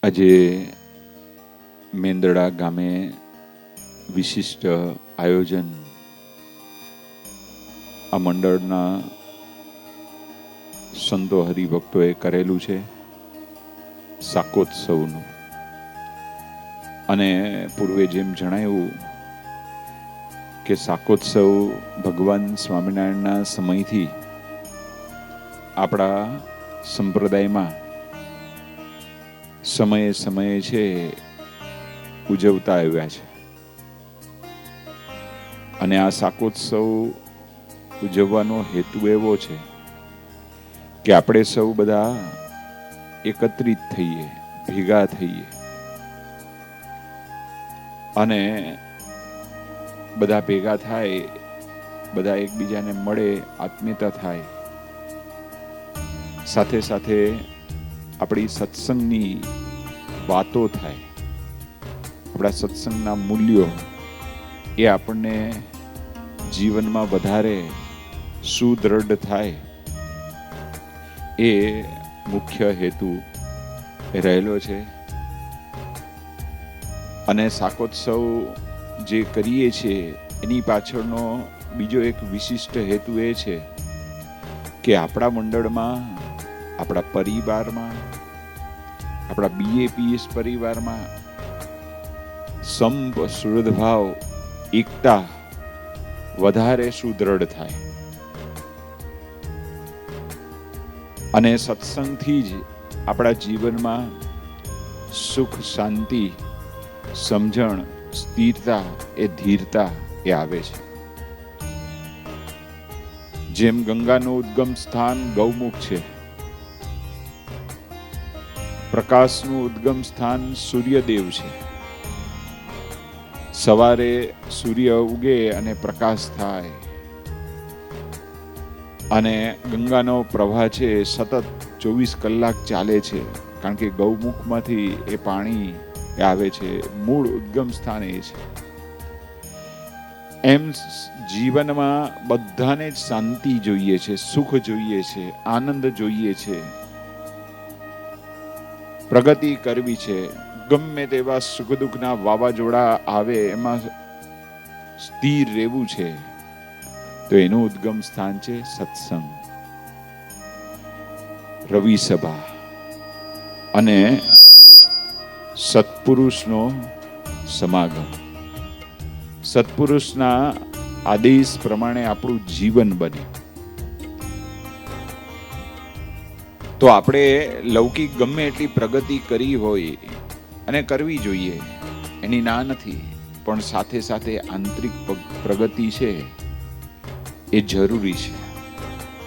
આજે મેંદડા ગામે વિશિષ્ટ આયોજન આ મંડળના સંતો હરિભક્તોએ કરેલું છે શાકોત્સવનું. અને પૂર્વે જેમ જણાવ્યું કે શાકોત્સવ ભગવાન સ્વામિનારાયણના સમયથી આપણા સંપ્રદાયમાં સમયે સમયે છે ઉજવતા આવ્યા છે. અને આ શાકોત્સવ ઉજવવાનો હેતુ એવો છે કે આપણે સૌ બધા એકત્રિત થઈએ, ભેગા થઈએ અને બધા ભેગા થાય, બધા એકબીજાને મળે, આત્મીયતા થાય, સાથે સાથે આપણી સત્સંગની વાતો થાય, આપણા સત્સંગના મૂલ્યો એ આપણને જીવનમાં વધારે સુદૃઢ થાય, એ મુખ્ય હેતુ રહેલો છે. અને શાકોત્સવ જે કરીએ છીએ એની પાછળનો બીજો એક વિશિષ્ટ હેતુ એ છે કે આપણા મંડળમાં, આપણા પરિવારમાં, આપણા BAPS પરિવારમાં સંપ, સુહૃદભાવ, એકતા વધારે સુદૃઢ થાય. અને સત્સંગથી જ આપણા જીવનમાં સુખ, શાંતિ, સમજણ, સ્થિરતા, એ ધીરતા એ આવે છે. જેમ ગંગાનું ઉદ્ગમ સ્થાન ગૌમુખ છે, પ્રકાશનું ઉદ્ગમ સ્થાન સૂર્યદેવ છે. સવારે સૂર્ય ઉગે અને પ્રકાશ થાય, અને ગંગાનો પ્રવાહ છે સતત 24 કલાક ચાલે છે, કારણ કે ગૌમુખમાંથી એ પાણી આવે છે, મૂળ ઉદ્ગમ સ્થાન એ છે. એમ જીવનમાં બધાને જ શાંતિ જોઈએ છે, સુખ જોઈએ છે, આનંદ જોઈએ છે, પ્રગતિ કરવી છે. ગમે તેવા સુખ દુઃખના વાવાઝોડા આવે એમાં સ્થિર રહેવું છે, તો એનું ઉદ્ગમ સ્થાન છે સત્સંગ, રવિ સભા અને સત્પુરુષનો સમાગમ. સત્પુરુષના આદેશ પ્રમાણે આપણું જીવન બને. તો આપણે લૌકિક ગમે એટલી પ્રગતિ કરી હોય અને કરવી જોઈએ, એની ના નથી, પણ સાથે સાથે આંતરિક પ્રગતિ છે એ જરૂરી છે,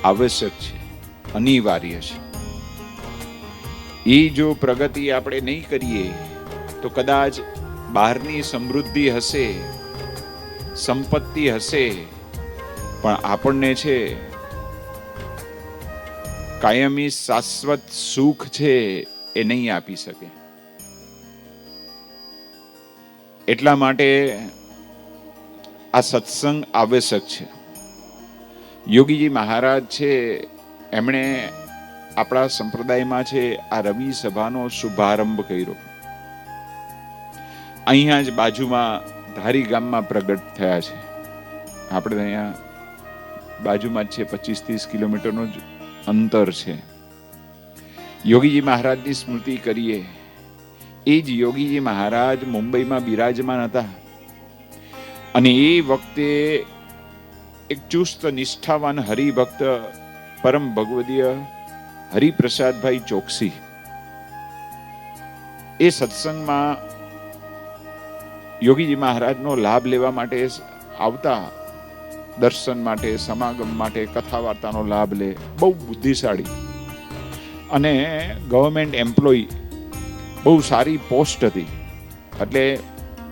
આવશ્યક છે, અનિવાર્ય છે. એ જો પ્રગતિ આપણે નહીં કરીએ તો કદાચ બહારની સમૃદ્ધિ હશે, સંપત્તિ હશે, પણ આપણને છે કાયમી શાશ્વત સુખ છે એ નહીં આપી શકે. એટલા માટે આ સત્સંગ આવશ્યક છે. યોગીજી મહારાજ છે, એમણે આપણા સંપ્રદાયમાં છે આ રવિ સભાનો શુભારંભ કર્યો. અહીંયા જ બાજુમાં ધારી ગામમાં પ્રગટ થયા છે. આપણે અહીંયા બાજુમાં જ છે, 25-30 કિલોમીટરનું જ અંતર છે. યોગીજી મહારાજની સ્મૃતિ કરીએ. એ જ યોગીજી મહારાજ મુંબઈમાં બિરાજમાન હતા, અને એ વખતે એક ચુસ્ત નિષ્ઠાવાન હરિભક્ત પરમ ભગવદીય હરિપ્રસાદભાઈ ચોકસી એ સત્સંગમાં યોગીજી મહારાજનો લાભ લેવા માટે આવતા, દર્શન માટે, સમાગમ માટે, કથા વાર્તાનો લાભ લે. બહુ બુદ્ધિશાળી અને ગવર્મેન્ટ એમ્પ્લોય, બહુ સારી પોસ્ટ હતી. એટલે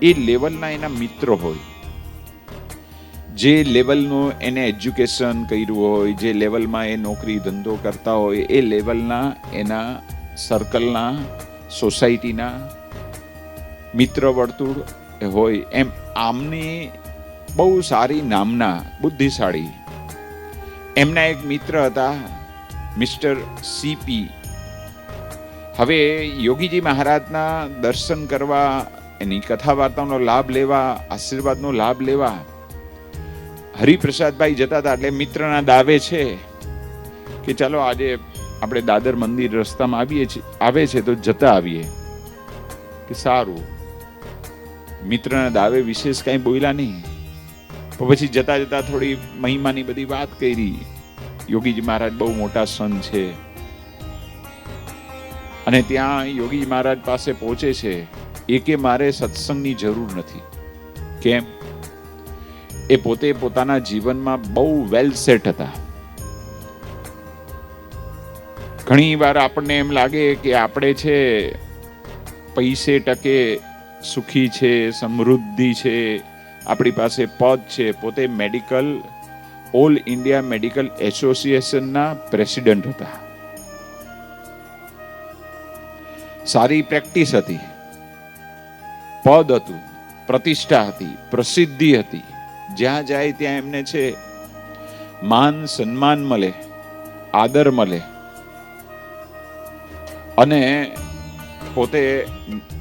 એ લેવલના એના મિત્રો હોય, જે લેવલનું એને એજ્યુકેશન કર્યું હોય, જે લેવલમાં એ નોકરી ધંધો કરતા હોય, એ લેવલના એના સર્કલના, સોસાયટીના મિત્ર વર્તુળ હોય. એમ આમની બહુ સારી નામના, બુદ્ધિશાળી એમના એક મિત્ર હતા મિસ્ટર CP. હવે યોગીજી મહારાજના દર્શન કરવા, એની કથા વાર્તાનો લાભ લેવા, આશીર્વાદનો લાભ લેવા હરિપ્રસાદભાઈ જતા હતા. એટલે મિત્રના દાવે છે કે ચાલો આજે આપણે દાદર મંદિર રસ્તામાં આવે છે તો જતા આવીએ. કે સારું. મિત્રના દાવે વિશેષ કઈ બોલ્યા નહીં, પણ પછી જતા જતા થોડી મહિમાની બધી વાત કરી. યોગીજી મહારાજ બહુ મોટા સંત છે, અને ત્યાં યોગીજી મહારાજ પાસે પહોંચે છે. એ કે મારે સત્સંગની જરૂર નથી. કેમ? એ પોતે પોતાના જીવનમાં બહુ વેલ સેટ હતા. ઘણી વાર આપણને એમ લાગે કે આપણે છે પૈસે ટકે સુખી છે, સમૃદ્ધિ છે, આપણી પાસે પદ છે. પોતે ઓલ ઇન્ડિયા મેડિકલ એસોસિએશનના પ્રેસિડેન્ટ હતા. સારી પ્રેક્ટિસ હતી, પદ હતું, પ્રતિષ્ઠા હતી, પ્રસિદ્ધિ હતી. જ્યાં જાય ત્યાં એમને છે માન સન્માન મળે, આદર મળે. અને પોતે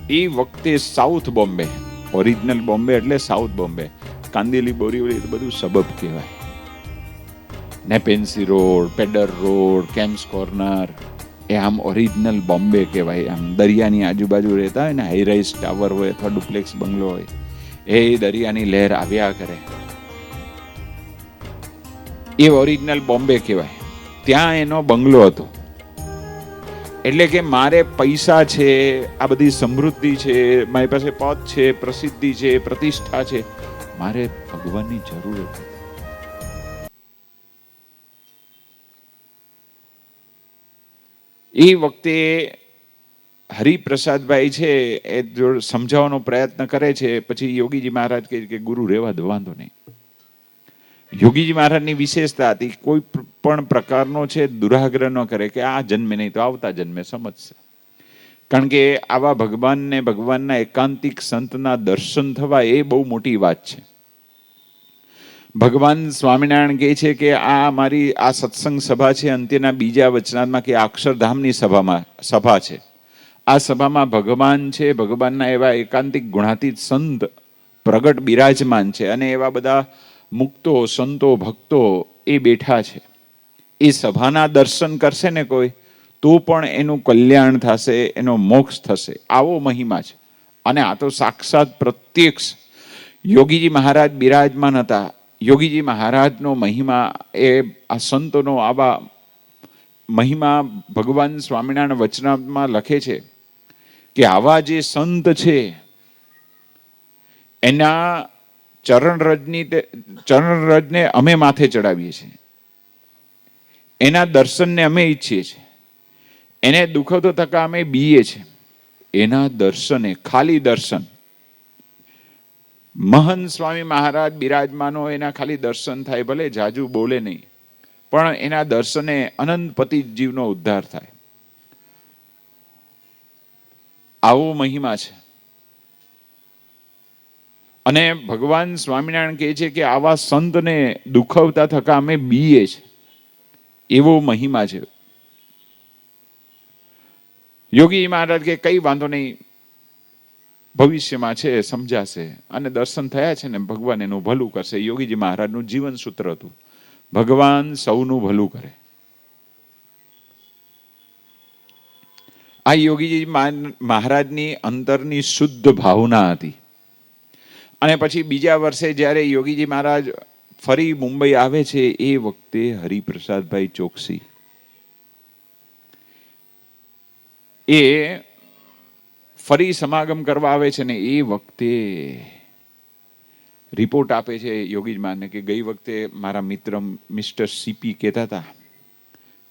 એ વખતે સાઉથ બોમ્બે, ઓરિજિનલ બોમ્બે એટલે સાઉથ બોમ્બે, કાંદિલી, બોરીવલી બધું સબબ કહેવાય. Nepean Sea road, Peddar road, Kemps corner, એ આમ ઓરિજિનલ બોમ્બે કહેવાય. આમ દરિયાની આજુબાજુ રહેતા હોય ને, હાઈરાઇઝ ટાવર હોય અથવા ડુપ્લેક્સ બંગલો હોય, એ દરિયાની લહેર આવ્યા કરે, એ ઓરિજિનલ બોમ્બે કહેવાય. ત્યાં એનો બંગલો હતો. એટલે કે મારે પૈસા છે, આ બધી સમૃદ્ધિ છે, મારી પાસે પદ છે, પ્રસિદ્ધિ છે, પ્રતિષ્ઠા છે, મારે ભગવાનની જરૂર હતી. એ વખતે હરિપ્રસાદભાઈ છે એ જો સમજાવવાનો પ્રયત્ન કરે છે. પછી યોગીજી મહારાજ કહે કે ગુરુ રહેવા દો, વાંધો નહીં. યોગીજી મહારાજની વિશેષતા હતી, કોઈ પણ પ્રકારનો છે દુરાગ્રહ ન કરે કે આ જન્મે નહીં તો આવતા જન્મે સમજશે. કારણ કે આવા ભગવાનને, ભગવાનના એકાંતિક સંતના દર્શન થવા એ બહુ મોટી વાત છે. ભગવાન સ્વામિનારાયણ કહે છે કે આ મારી આ સત્સંગ સભા છે, અંત્યના બીજા વચનામાં કે અક્ષરધામની સભા છે. આ સભામાં ભગવાન છે, ભગવાનના એવા એકાંતિક ગુણાતીત સંત પ્રગટ બિરાજમાન છે, અને એવા બધા મુક્તો, સંતો, ભક્તો એ બેઠા છે. એ સભાના દર્શન કરશે ને કોઈ, તો પણ એનું કલ્યાણ થશે, એનો મોક્ષ થશે. આવો મહિમા છે. અને આ તો સાક્ષાત પ્રત્યક્ષ યોગીજી મહારાજ બિરાજમાન હતા. યોગીજી મહારાજનો મહિમા, એ આ સંતોનો આવા મહિમા ભગવાન સ્વામિનારાયણ વચનામાં લખે છે કે આવા જે સંત છે એના ચરણરજને અમે માથે ચડાવીએ છીએ, એના દર્શનને અમે ઈચ્છીએ છીએ, એને દુઃખતો થકા અમે બીએ છીએ. એના દર્શને, ખાલી દર્શન, મહંત સ્વામી મહારાજ બિરાજમાનો, એના ખાલી દર્શન થાય, ભલે જાજુ બોલે નહીં, પણ એના દર્શને અનંતપતિ જીવનો ઉદ્ધાર થાય. આવો મહિમા છે. અને ભગવાન સ્વામિનારાયણ કહે છે કે આવા સંતને દુખવતા થકા અમે બીએ છીએ, એવો મહિમા છે. યોગી મહારાજ કે કઈ વાંધો નહીં, ભવિષ્યમાં છે સમજાશે. અને દર્શન થયા છે ને, ભગવાન એનું ભલું કરશે. યોગીજી મહારાજનું જીવન સૂત્ર હતું, ભગવાન સૌનું ભલું કરે. આ યોગીજી મહારાજની અંતરની શુદ્ધ ભાવના હતી. અને પછી બીજા વર્ષે જ્યારે યોગીજી મહારાજ ફરી મુંબઈ આવે છે, એ વખતે હરિપ્રસાદભાઈ ચોકસી એ ફરી સમાગમ કરવા આવે છે ને, એ વખતે રિપોર્ટ આપે છે યોગીજી મહારાજને કે ગઈ વખતે મારા મિત્ર મિસ્ટર સીપી કહેતા હતા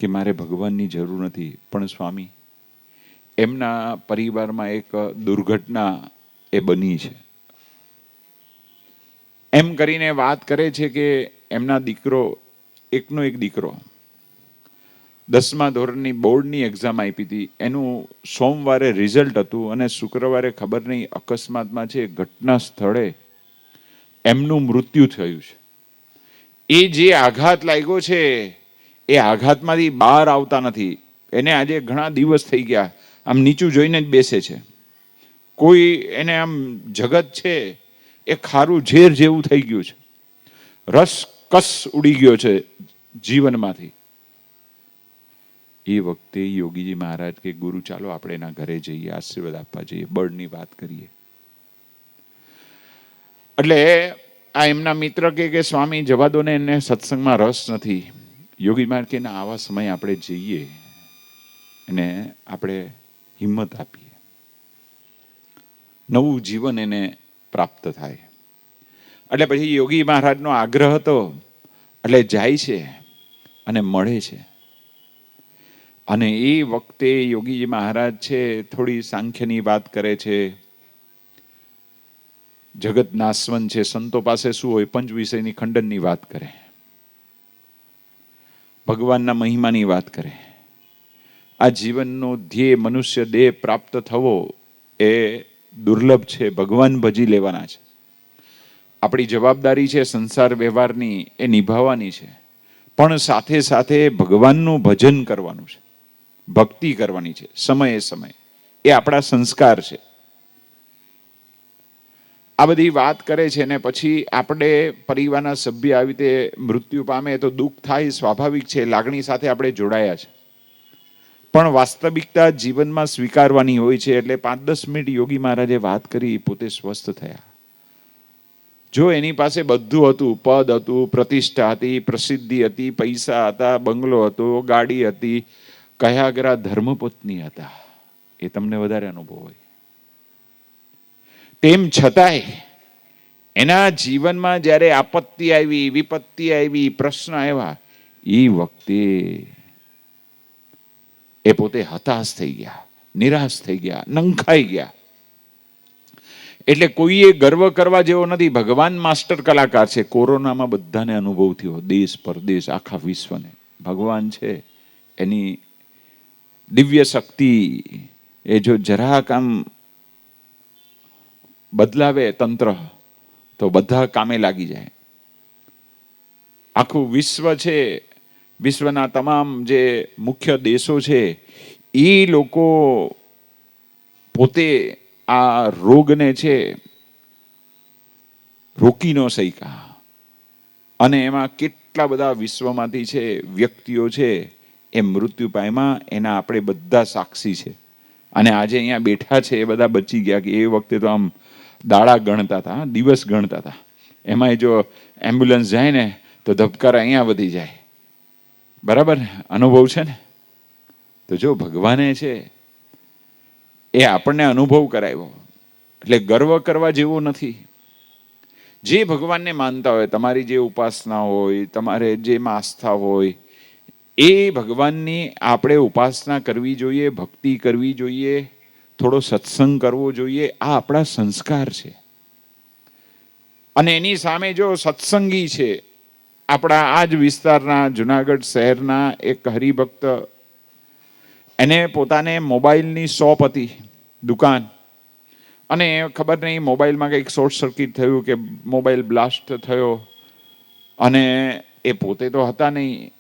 કે મારે ભગવાનની જરૂર નથી, પણ સ્વામી એમના પરિવારમાં એક દુર્ઘટના એ બની છે. એમ કરીને વાત કરે છે કે એમના એકનો એક દીકરો 10મા ધોરણની બોર્ડની એક્ઝામ આપી હતી. એનું સોમવારે રિઝલ્ટ હતું અને શુક્રવારે ખબર નહીં અકસ્માતમાં છે ઘટના સ્થળે એમનું મૃત્યુ થયું છે. એ જે આઘાત લાગ્યો છે, એ આઘાતમાંથી બહાર આવતા નથી. એને આજે ઘણા દિવસ થઈ ગયા, આમ નીચું જોઈને જ બેસે છે. કોઈ એને આમ જગત છે એ ખારું ઝેર જેવું થઈ ગયું છે, રસ કસ ઉડી ગયો છે જીવનમાંથી. એ વખતે યોગીજી મહારાજ કે ગુરુ ચાલો આપણે એના ઘરે જઈએ, આશીર્વાદ આપવા જઈએ, બળની વાત કરીએ. એટલે આ એમના મિત્ર કે સ્વામી જવા દો ને, એને સત્સંગમાં રસ નથી. યોગી મહારાજ કે આવા સમય આપણે જઈએ અને આપણે હિંમત આપીએ, નવું જીવન એને પ્રાપ્ત થાય. એટલે પછી યોગી મહારાજનો આગ્રહ હતો એટલે જાય છે અને મળે છે. અને એ વખતે યોગીજી મહારાજ છે થોડી સાંખ્યની વાત કરે છે, જગત નાશવંત છે, સંતો પાસે શું હોય, પંચ વિષયની ખંડનની વાત કરે, ભગવાનના મહિમાની વાત કરે. આ જીવનનો ધ્યેય મનુષ્ય દેહ પ્રાપ્ત થવો એ દુર્લભ છે, ભગવાન ભજી લેવાના છે. આપણી જવાબદારી છે સંસાર વ્યવહારની એ નિભાવવાની છે, પણ સાથે સાથે ભગવાનનું ભજન કરવાનું છે, ભક્તિ કરવાની છે સમયે સમયે. એ આપણા સંસ્કાર છે. આ બધી વાત કરે છે ને પછી આપણે પરિવારના સભ્ય આવી રીતે મૃત્યુ પામે તો દુઃખ થાય, સ્વાભાવિક છે, લાગણી સાથે આપણે જોડાયા છે. પણ વાસ્તવિકતા જીવનમાં સ્વીકારવાની હોય છે. એટલે 5-10 મિનિટ યોગી મહારાજે વાત કરી, પોતે સ્વસ્થ થયા. જો એની પાસે બધું હતું, પદ હતું, પ્રતિષ્ઠા હતી, પ્રસિદ્ધિ હતી, પૈસા હતા, બંગલો હતો, ગાડી હતી, કયાગરા ધર્મપત્ની હતા, એ તમને વધારે અનુભવ હોય, તેમ છતાંય એના જીવનમાં જ્યારે આપત્તિ આવી, વિપત્તિ આવી, પ્રશ્ન આવ્યા, એ વખતે એ પોતે હતાશ થઈ ગયા, નિરાશ થઈ ગયા, નંખાઈ ગયા. એટલે કોઈએ ગર્વ કરવા જેવો નથી. ભગવાન માસ્ટર કલાકાર છે. કોરોનામાં બધાને અનુભવ થયો, દેશ પરદેશ આખા વિશ્વને. ભગવાન છે એની દિવ્ય શક્તિ એ જો જરાક આમ બદલાવે તંત્ર તો બધા કામે લાગી જાય. આખું વિશ્વ છે, વિશ્વના તમામ જે મુખ્ય દેશો છે એ લોકો પોતે આ રોગને છે રોકી ન શક્યા. અને એમાં કેટલા બધા વિશ્વમાંથી છે વ્યક્તિઓ છે એ મૃત્યુ પામ્યા, એના આપણે બધા સાક્ષી છે. અને આજે અહીંયા બેઠા છે એ બધા બચી ગયા. કે એ વખતે તો આમ દાડા ગણતા હતા, દિવસ ગણતા હતા. એમાંય જો એમ્બ્યુલન્સ જાય ને તો ધબકારા અહીંયા વધી જાય. બરાબર, અનુભવ છે ને. તો જો ભગવાને છે એ આપણને અનુભવ કરાવ્યો, એટલે ગર્વ કરવા જેવું નથી. જે ભગવાનને માનતા હોય, તમારી જે ઉપાસના હોય, તમારે જેમાં આસ્થા હોય, એ ભગવાનની આપણે ઉપાસના કરવી જોઈએ, ભક્તિ કરવી જોઈએ, થોડો સત્સંગ કરવો જોઈએ. આ આપણા સંસ્કાર છે. અને એની સામે જો સત્સંગી છે, આપણા આ જ વિસ્તારના જુનાગઢ શહેરના એક હરિભક્ત, એને પોતાને મોબાઈલની શોપ હતી, દુકાન. અને ખબર નહીં મોબાઈલમાં કંઈક શોર્ટ સર્કિટ થયું કે મોબાઈલ બ્લાસ્ટ થયો, અને એ પોતે તો હતા નહીં,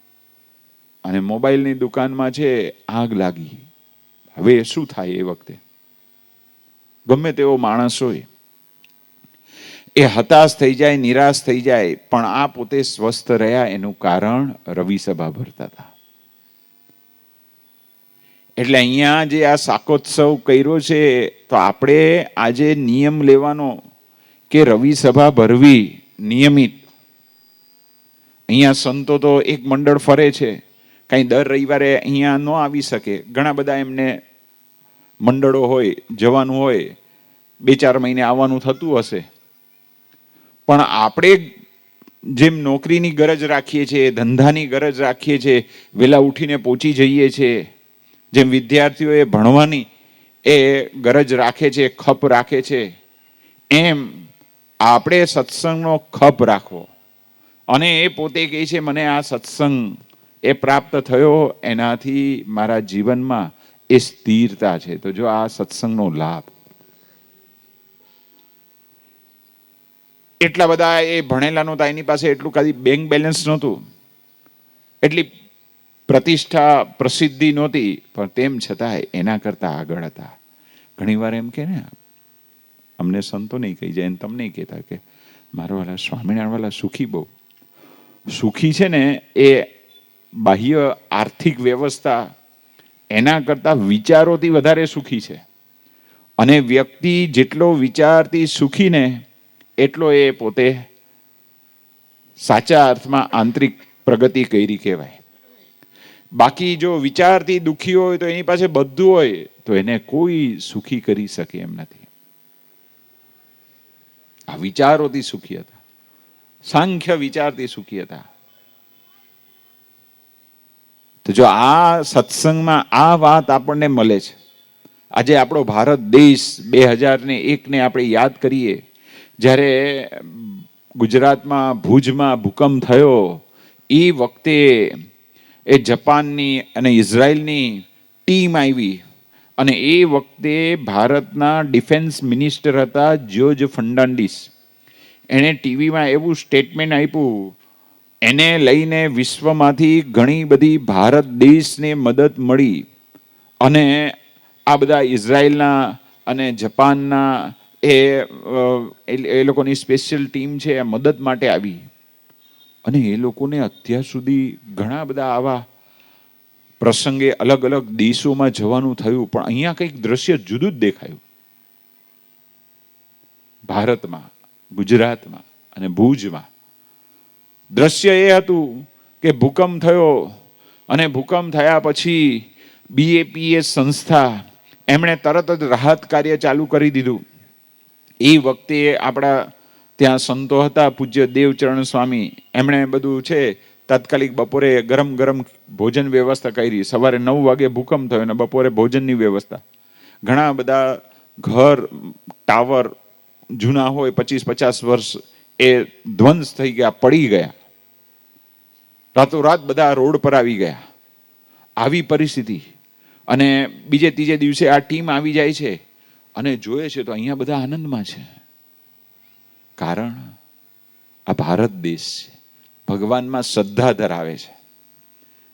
અને મોબાઈલની દુકાનમાં છે આગ લાગી. હવે શું થાય એ વખતે? ગમે તેવો માણસ હોય એ હતાશ થઈ જાય, નિરાશ થઈ જાય. પણ આ પોતે સ્વસ્થ રહ્યા એનું કારણ રવિ સભા ભરતા હતા. એટલે અહીંયા જે આ શાકોત્સવ કર્યો છે, તો આપણે આજે નિયમ લેવાનો કે રવિ સભા ભરવી નિયમિત. અહીંયા સંતો તો એક મંડળ ફરે છે, કઈ દર રવિવારે અહીંયા ન આવી શકે. ઘણા બધા એમને મંડળો હોય, જવાનું હોય, 2-4 મહિને આવવાનું થતું હશે. પણ આપણે જેમ નોકરીની ગરજ રાખીએ છીએ, ધંધાની ગરજ રાખીએ છીએ, વહેલા ઉઠીને પહોંચી જઈએ છીએ, જેમ વિદ્યાર્થીઓ એ ભણવાની એ ગરજ રાખે છે, ખપ રાખે છે, એમ આપણે સત્સંગનો ખપ રાખવો. અને એ પોતે કહે છે મને આ સત્સંગ એ પ્રાપ્ત થયો, એનાથી મારા જીવનમાં એ સ્થિરતા છે. તો જો આ સત્સંગનો લાભ, એટલા બધા એ ભણેલા નહોતા, એની પાસે એટલું કદી બેંક બેલેન્સ નહોતું, એટલી પ્રતિષ્ઠા પ્રસિદ્ધિ નહોતી, પણ તેમ છતાં એના કરતા આગળ હતા. ઘણીવાર એમ કે ને, અમને સંતો નહીં કહી જાય, તમને કહેતા કે મારો વાલા સ્વામિનારાયણ વાલા સુખી બહુ સુખી છે ને, એ બાહ્ય આર્થિક વ્યવસ્થા એના કરતા વિચારોથી વધારે સુખી છે. અને વ્યક્તિ જેટલો વિચારથી સુખી ને એટલો એ પોતે સાચા અર્થમાં આંતરિક પ્રગતિ કરી કહેવાય. બાકી જો વિચારથી દુઃખી હોય તો એની પાસે બધું હોય તો એને કોઈ સુખી કરી શકે એમ નથી. આ વિચારોથી સુખી હતા, સાંખ્ય વિચારથી સુખી હતા. તો જો આ સત્સંગમાં આ વાત આપણને મળે છે. આજે આપણો ભારત દેશ 2001ને આપણે યાદ કરીએ, જ્યારે ગુજરાતમાં ભુજમાં ભૂકંપ થયો એ વખતે એ જાપાનની અને ઇઝરાયલની ટીમ આવી અને એ વખતે ભારતના ડિફેન્સ મિનિસ્ટર હતા જ્યોર્જ ફર્નાન્ડીસ. એણે ટીવીમાં એવું સ્ટેટમેન્ટ આપ્યું, એને લઈને વિશ્વમાંથી ઘણી બધી ભારત દેશને મદદ મળી અને આ બધા ઇઝરાયલના અને જાપાનના એ લોકોની સ્પેશિયલ ટીમ છે એ મદદ માટે આવી. અને એ લોકોને અત્યાર સુધી ઘણા બધા આવા પ્રસંગે અલગ અલગ દેશોમાં જવાનું થયું, પણ અહીંયા કંઈક દ્રશ્ય જુદું જ દેખાયું. ભારતમાં, ગુજરાતમાં અને ભુજમાં દ્રશ્ય એ હતું કે ભૂકંપ થયો અને ભૂકંપ થયા પછી BAPS સંસ્થા એમણે તરત જ રાહત કાર્ય ચાલુ કરી દીધું. એ વખતે આપણા ત્યાં સંતો હતા પૂજ્ય દેવચરણ સ્વામી, એમણે બધું છે તાત્કાલિક બપોરે ગરમ ગરમ ભોજન વ્યવસ્થા કરી. સવારે 9 વાગે ભૂકંપ થયો અને બપોરે ભોજનની વ્યવસ્થા. ઘણા બધા ઘર ટાવર જૂના હોય 25-50 વર્ષ એ ધ્વંસ થઈ ગયા, પડી ગયા. રાતોરાત બધા રોડ પર આવી ગયા. આવી પરિસ્થિતિ. અને બીજે ત્રીજે દિવસે આ ટીમ આવી જાય છે અને જોયે છે તો અહીંયા બધા આનંદમાં છે. કારણ આ ભારત દેશ છે, ભગવાનમાં શ્રદ્ધા ધરાવે છે,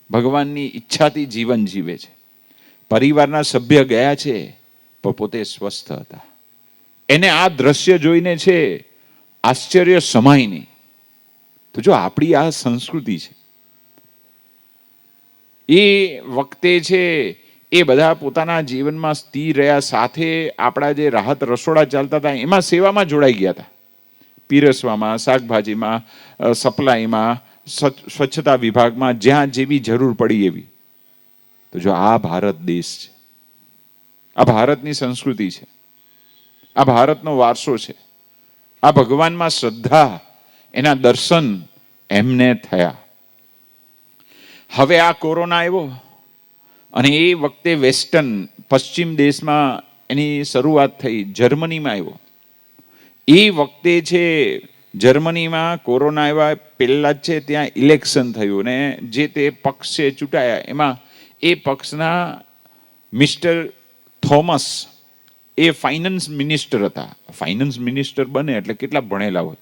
ભગવાનની ઈચ્છાથી જીવન જીવે છે. પરિવારના સભ્ય ગયા છે પણ પોતે સ્વસ્થ હતા. એને આ દ્રશ્ય જોઈને છે આશ્ચર્ય સમાય નહીં. તો જો આપણી આ સંસ્કૃતિ છે, એ વખતે છે એ બધા પોતાના જીવનમાં સ્થિર રહ્યા, સાથે આપણા જે રાહત રસોડા ચાલતા હતા એમાં સેવામાં જોડાઈ ગયા હતા. પીરસવામાં, શાકભાજીમાં, સપ્લાયમાં, સ્વચ્છતા વિભાગમાં, જ્યાં જેવી જરૂર પડી એવી. તો જો આ ભારત દેશ છે, આ ભારતની સંસ્કૃતિ છે, આ ભારતનો વારસો છે, આ ભગવાનમાં શ્રદ્ધા, એના દર્શન એમને થયા. હવે આ કોરોના આવ્યો અને એ વખતે વેસ્ટર્ન પશ્ચિમ દેશમાં એની શરૂઆત થઈ, જર્મનીમાં આવ્યો. એ વખતે છે જર્મનીમાં કોરોના આવ્યા પહેલા જ છે ત્યાં ઇલેક્શન થયું ને જે તે પક્ષ છે ચૂંટાયા, એમાં એ પક્ષના મિસ્ટર થોમસ એ ફાઇનાન્સ મિનિસ્ટર હતા. ફાઇનાન્સ મિનિસ્ટર બને એટલે કેટલા ભણેલા હોય,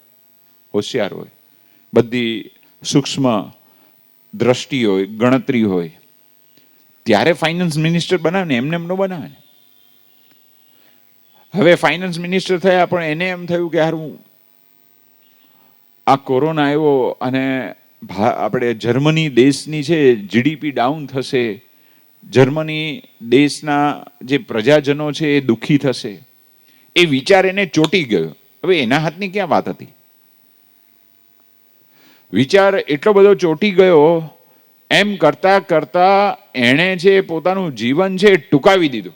હોશિયાર હોય, બધી સૂક્ષ્મ દ્રષ્ટિ હોય, ગણતરી હોય, ત્યારે ફાઇનાન્સ મિનિસ્ટર બનાવે ને, એમને એમ ન બનાવે ને. હવે ફાઇનાન્સ મિનિસ્ટર થયા પણ એને એમ થયું કે હારું આ કોરોના આવ્યો અને આપણે જર્મની દેશની છે GDP ડાઉન થશે, જર્મની દેશના જે પ્રજાજનો છે એ દુઃખી થશે, એ વિચાર એને ચોંટી ગયો. હવે એના હાથની ક્યાં વાત હતી? વિચાર એટલો બધો ચોંટી ગયો, એમ કરતા કરતા એણે જે પોતાનું જીવન છે ટૂંકાવી દીધું.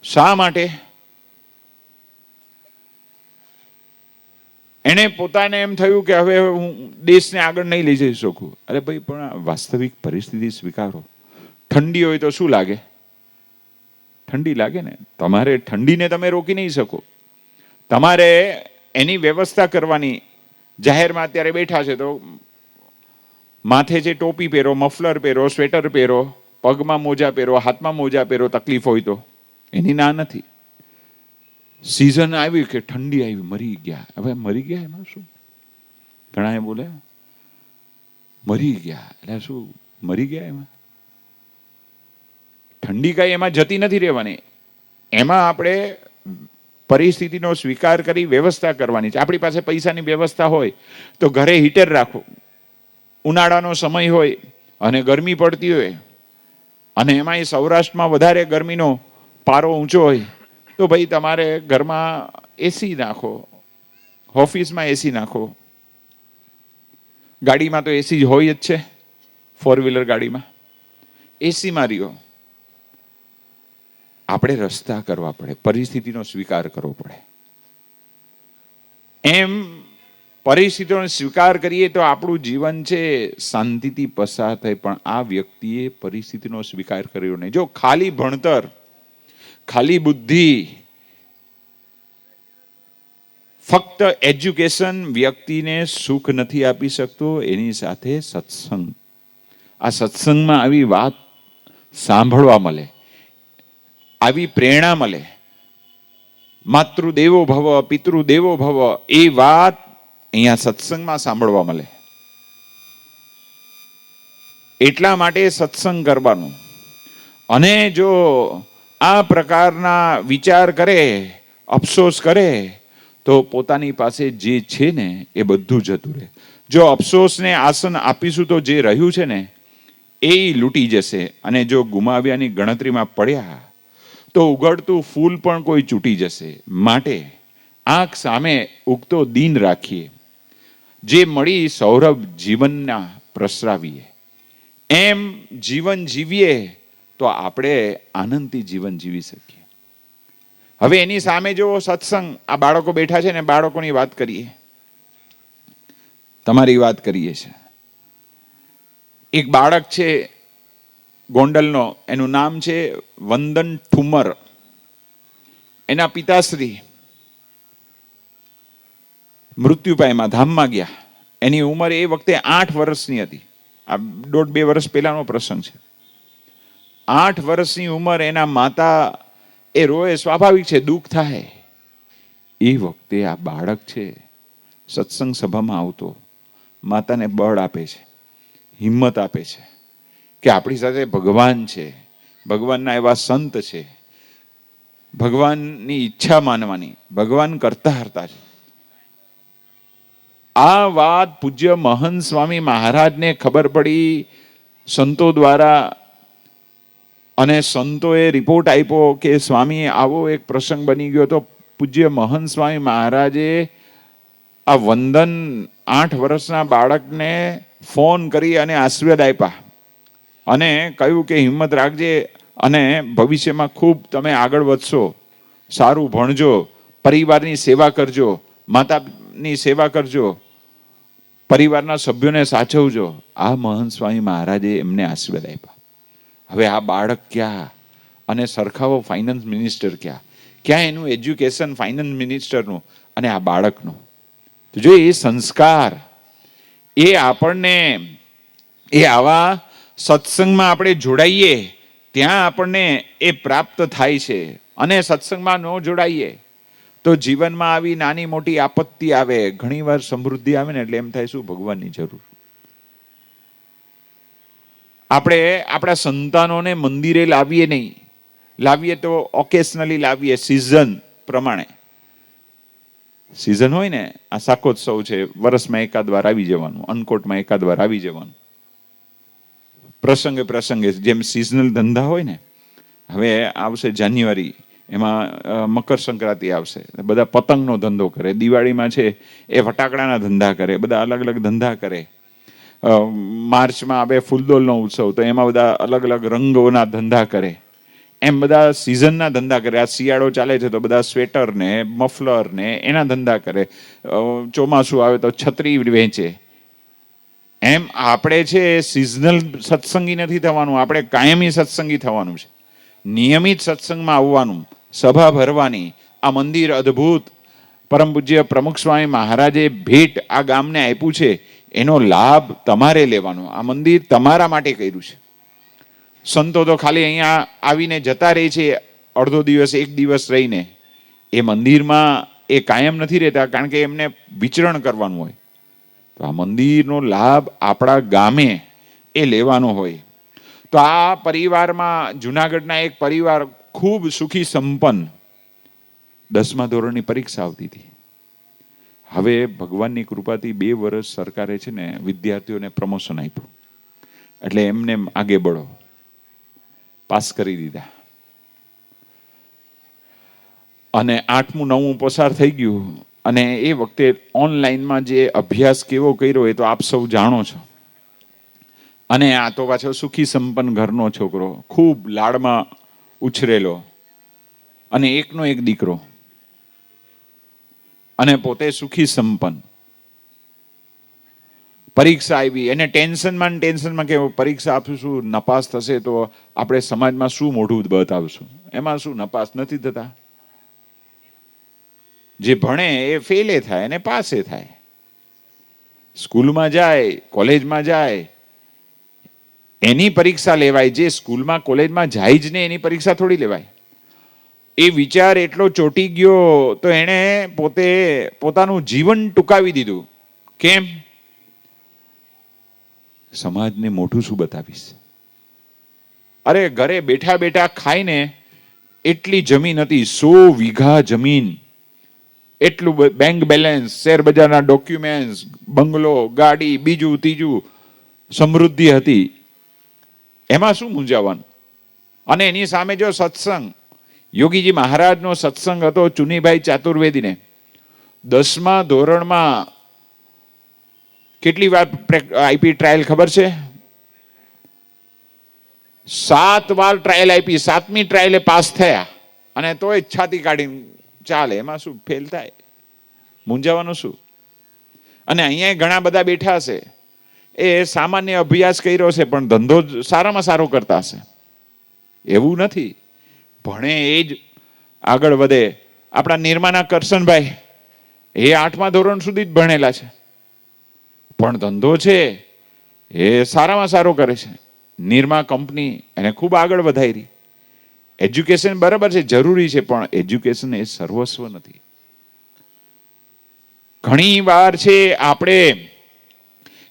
શા માટે? એને પોતાને એમ થયું કે હવે હું દેશને આગળ નહીં લઈ જઈ શકું. અરે ભાઈ, પણ વાસ્તવિક પરિસ્થિતિ સ્વીકારો. ઠંડી હોય તો શું લાગે? ઠંડી લાગે ને. તમારે ઠંડીને તમે રોકી નહીં શકો, તમારે એની વ્યવસ્થા કરવાની. જાહેરમાં અત્યારે બેઠા છે તો માથે જે ટોપી પહેરો, મફલર પહેરો, સ્વેટર પહેરો, પગમાં મોજા પહેરો, હાથમાં મોજા પહેરો, તકલીફ હોય તો. એની ના નથી. સિઝન આવી કે ઠંડી આવી, મરી ગયા. હવે મરી ગયા એમાં શું? ઘણા બોલે મરી ગયા. એટલે શું મરી ગયા? એમાં ઠંડી કાંઈ એમાં જતી નથી રહેવાની. એમાં આપણે પરિસ્થિતિનો સ્વીકાર કરી વ્યવસ્થા કરવાની છે. આપણી પાસે પૈસાની વ્યવસ્થા હોય તો ઘરે હીટર રાખો. ઉનાળાનો સમય હોય અને ગરમી પડતી હોય અને એમાંય સૌરાષ્ટ્રમાં વધારે ગરમીનો પારો ઊંચો હોય તો ભાઈ તમારે ઘરમાં એસી નાખો, ઓફિસમાં એસી નાખો. ગાડીમાં તો એસી જ હોય જ છે. 4-વ્હીલર ગાડીમાં એસીમાં રહ્યો. આપણે રસ્તા કરવા પડે, પરિસ્થિતિનો સ્વીકાર કરવો પડે. એમ પરિસ્થિતિનો સ્વીકાર કરીએ તો આપણું જીવન છે શાંતિથી પસાર થાય. પણ આ વ્યક્તિએ પરિસ્થિતિનો સ્વીકાર કર્યો નહીં. જો ખાલી ભણતર, ખાલી બુદ્ધિ, ફક્ત એજ્યુકેશન વ્યક્તિને સુખ નથી આપી શકતો. એની સાથે સત્સંગ. આ સત્સંગમાં આવી વાત સાંભળવા મળે, આવી પ્રેરણા મળે. માતૃદેવો ભવ, પિતૃદેવો ભવ, એ વાત અહીંયા સત્સંગમાં સાંભળવા મળે. એટલા માટે સત્સંગ કરવાનું. અને જો આ પ્રકારના વિચાર કરે, અફસોસ કરે, તો પોતાની પાસે જે છે ને એ બધું જતું રહે. જો અફસોસને આસન આપીશું તો જે રહ્યું છે ને એ લૂંટી જશે. અને જો ગુમાવ્યાની ગણતરીમાં પડ્યા તો ઉઘડતું ફૂલ પણ કોઈ ચૂંટી જશે. માટે આંખ સામે ઉગતો દિન રાખીએ. જે મળી સૌરભ જીવનના પ્રસરાવીએ. એમ જીવન જીવીએ તો આપણે આનંદથી જીવન જીવી શકીએ. હવે એની સામે જો સત્સંગ, આ બાળકો બેઠા છે ને, બાળકોની વાત કરીએ, તમારી વાત કરીએ છે. એક બાળક છે ગોંડલનો, એનું નામ છે વંદન ઠુમર. એના પિતાશ્રી મૃત્યુ પામ્યા, ધામમાં ગયા. એની ઉંમર એ વખતે 8 વર્ષની હતી. આ 1.5-2 વર્ષ પહેલાનો પ્રસંગ છે. 8 વર્ષની ઉંમર. એના માતા એ રોય, સ્વાભાવિક છે, દુઃખ થાય. એ વખતે આ બાળક છે સત્સંગ સભામાં આવતો, માતાને બળ આપે છે, હિંમત આપે છે કે આપણી સાથે ભગવાન છે, ભગવાનના એવા સંત છે, ભગવાનની ઈચ્છા માનવાની, ભગવાન કરતા હરતા છે. આ વાત પૂજ્ય મહંત સ્વામી મહારાજને ખબર પડી સંતો દ્વારા. અને સંતોએ રિપોર્ટ આપ્યો કે સ્વામી આવો એક પ્રસંગ બની ગયો. તો પૂજ્ય મહંત સ્વામી મહારાજે આ વંદન 8 વર્ષના બાળકને ફોન કરી અને આશીર્વાદ આપ્યા અને કહ્યું કે હિંમત રાખજે અને ભવિષ્યમાં ખૂબ તમે આગળ વધશો, સારું ભણજો, પરિવારની સેવા કરજો, માતાની સેવા કરજો, પરિવારના સભ્યોને સાચવજો. આ મહંત સ્વામી મહારાજે એમને આશીર્વાદ આપ્યા. હવે આ બાળક ક્યાં અને સરખાવો ફાઇનાન્સ મિનિસ્ટર ક્યાં? ક્યાં એનું એજ્યુકેશન ફાઇનાન્સ મિનિસ્ટરનું અને આ બાળકનું? તો જો એ સંસ્કાર એ આપણને, એ આવા સત્સંગમાં આપણે જોડાઈએ ત્યાં આપણને એ પ્રાપ્ત થાય છે. અને સત્સંગમાં ન જોડાઈએ તો જીવનમાં આવી નાની મોટી આપત્તિ આવે, ઘણીવાર સમૃદ્ધિ આવે ને એટલે એમ થાય શું ભગવાનની જરૂર. આપણે આપણા સંતાનોને મંદિરે લાવીએ નહીં, લાવીએ તો ઓકેશનલી લાવીએ, સિઝન પ્રમાણે. સિઝન હોય ને, આ શાકોત્સવ છે, વર્ષમાં એકાદ વાર આવી જવાનું, અન્નકોટમાં એકાદ વાર આવી જવાનું, પ્રસંગે પ્રસંગે જેમ સિઝનલ ધંધા હોય ને. હવે આવશે જાન્યુઆરી, એમાં મકર સંક્રાંતિ આવશે, બધા પતંગનો ધંધો કરે. દિવાળીમાં છે એ ફટાકડાના ધંધા કરે, બધા અલગ અલગ ધંધા કરે. માર્ચમાં આવે ફૂલદોલનો ઉત્સવ, તો એમાં બધા અલગ અલગ રંગોના ધંધા કરે. એમ બધા સિઝનના ધંધા કરે. આ શિયાળો ચાલે છે તો બધા સ્વેટર ને મફલર ને એના ધંધા કરે. ચોમાસું આવે તો છત્રી વેચે. એમ આપણે છે સિઝનલ સત્સંગી નથી થવાનું, આપણે કાયમી સત્સંગી થવાનું છે. નિયમિત સત્સંગમાં આવવાનું, સભા ભરવાની. આ મંદિર અદ્ભુત પરમ પૂજ્ય પ્રમુખ સ્વામી મહારાજે ભેટ આ ગામને આપ્યું છે, એનો લાભ તમારે લેવાનો. આ મંદિર તમારા માટે કર્યું છે. સંતો તો ખાલી અહીંયા આવીને જતા રહે છે, અડધો દિવસ 1 દિવસ રહીને. એ મંદિરમાં એ કાયમ નથી રહેતા, કારણ કે એમને વિચરણ કરવાનું હોય. તો આ મંદિરનો લાભ આપણા ગામે એ લેવાનો હોય. તો આ પરિવારમાં જુનાગઢના એક પરિવાર ખૂબ સુખી સંપન્ન, 10મા ધોરણની પરીક્ષા આવતી હતી. હવે ભગવાનની કૃપાથી 2 વર્ષ સરકારે છે ને વિદ્યાર્થીઓને પ્રમોશન આપ્યું, એટલે એમને આગે બળો, પાસ કરી દીધા. અને 8મું 9મું પસાર થઈ ગયું. અને એ વખતે ઓનલાઈનમાં જે અભ્યાસ કેવો કર્યો એ તો આપ સૌ જાણો છો. અને આ તો પાછો સુખી સંપન્ન ઘરનો છોકરો, ખૂબ લાડમાં ઉછરેલો, અને એકનો એક દીકરો, અને પોતે સુખી સંપન્ન. પરીક્ષા આવી, એને ટેન્શનમાં કે પરીક્ષા આપીશું, નપાસ થશે તો આપણે સમાજમાં શું મોઢું બતાવશું, એમાં શું નપાસ નથી થતા. જે ભણે એ ફેલે થાય અને પાસે થાય. સ્કૂલમાં જાય, કોલેજમાં જાય, એની પરીક્ષા લેવાય. જે સ્કૂલમાં કોલેજમાં જાય જ ને એની પરીક્ષા થોડી લેવાય. એ વિચાર એટલો ચોંટી ગયો તો એણે પોતાનું જીવન ટૂંકાવી દીધું. કેમ? સમાજને મોઢું શું બતાવીશ? અરે ઘરે બેઠા બેઠા ખાઈને એટલી જમીન હતી, 100 વીઘા જમીન, એટલું બેંક બેલેન્સ, શેર બજારના ડોક્યુમેન્ટ્સ, બંગલો, ગાડી, બીજું ત્રીજું, સમૃદ્ધિ હતી. એમાં શું મૂંઝાવાનું? અને એની સામે જો સત્સંગ, યોગીજી મહારાજનો સત્સંગ હતો ચુનીભાઈ ચાતુર્વેદીને. 10મા ધોરણમાં કેટલી વાર આઈપી ટ્રાયલ ખબર છે? 7 વાર ટ્રાયલ આપી, 7મી ટ્રાયલે પાસ થયા, અને તોય છાતી કાઢીને ચાલે. એમાં શું ફેલ થાય? મૂંઝાવાનું શું? અને અહીંયા ઘણા બધા બેઠા છે, એ સામાન્ય અભ્યાસ કર્યો છે પણ ધંધો સારામાં સારો કરતા હશે. એવું નથી, ભણે એ જ આગળ વધે. આપણા નિર્માના કરશનભાઈ એ 8મા ધોરણ સુધી જ ભણેલા છે, પણ ધંધો છે એ સારામાં સારો કરે છે. નિર્મા કંપની એને ખૂબ આગળ વધારી. એજ્યુકેશન બરાબર છે, જરૂરી છે, પણ એજ્યુકેશન એ સર્વસ્વ નથી. ઘણી વાર છે આપણે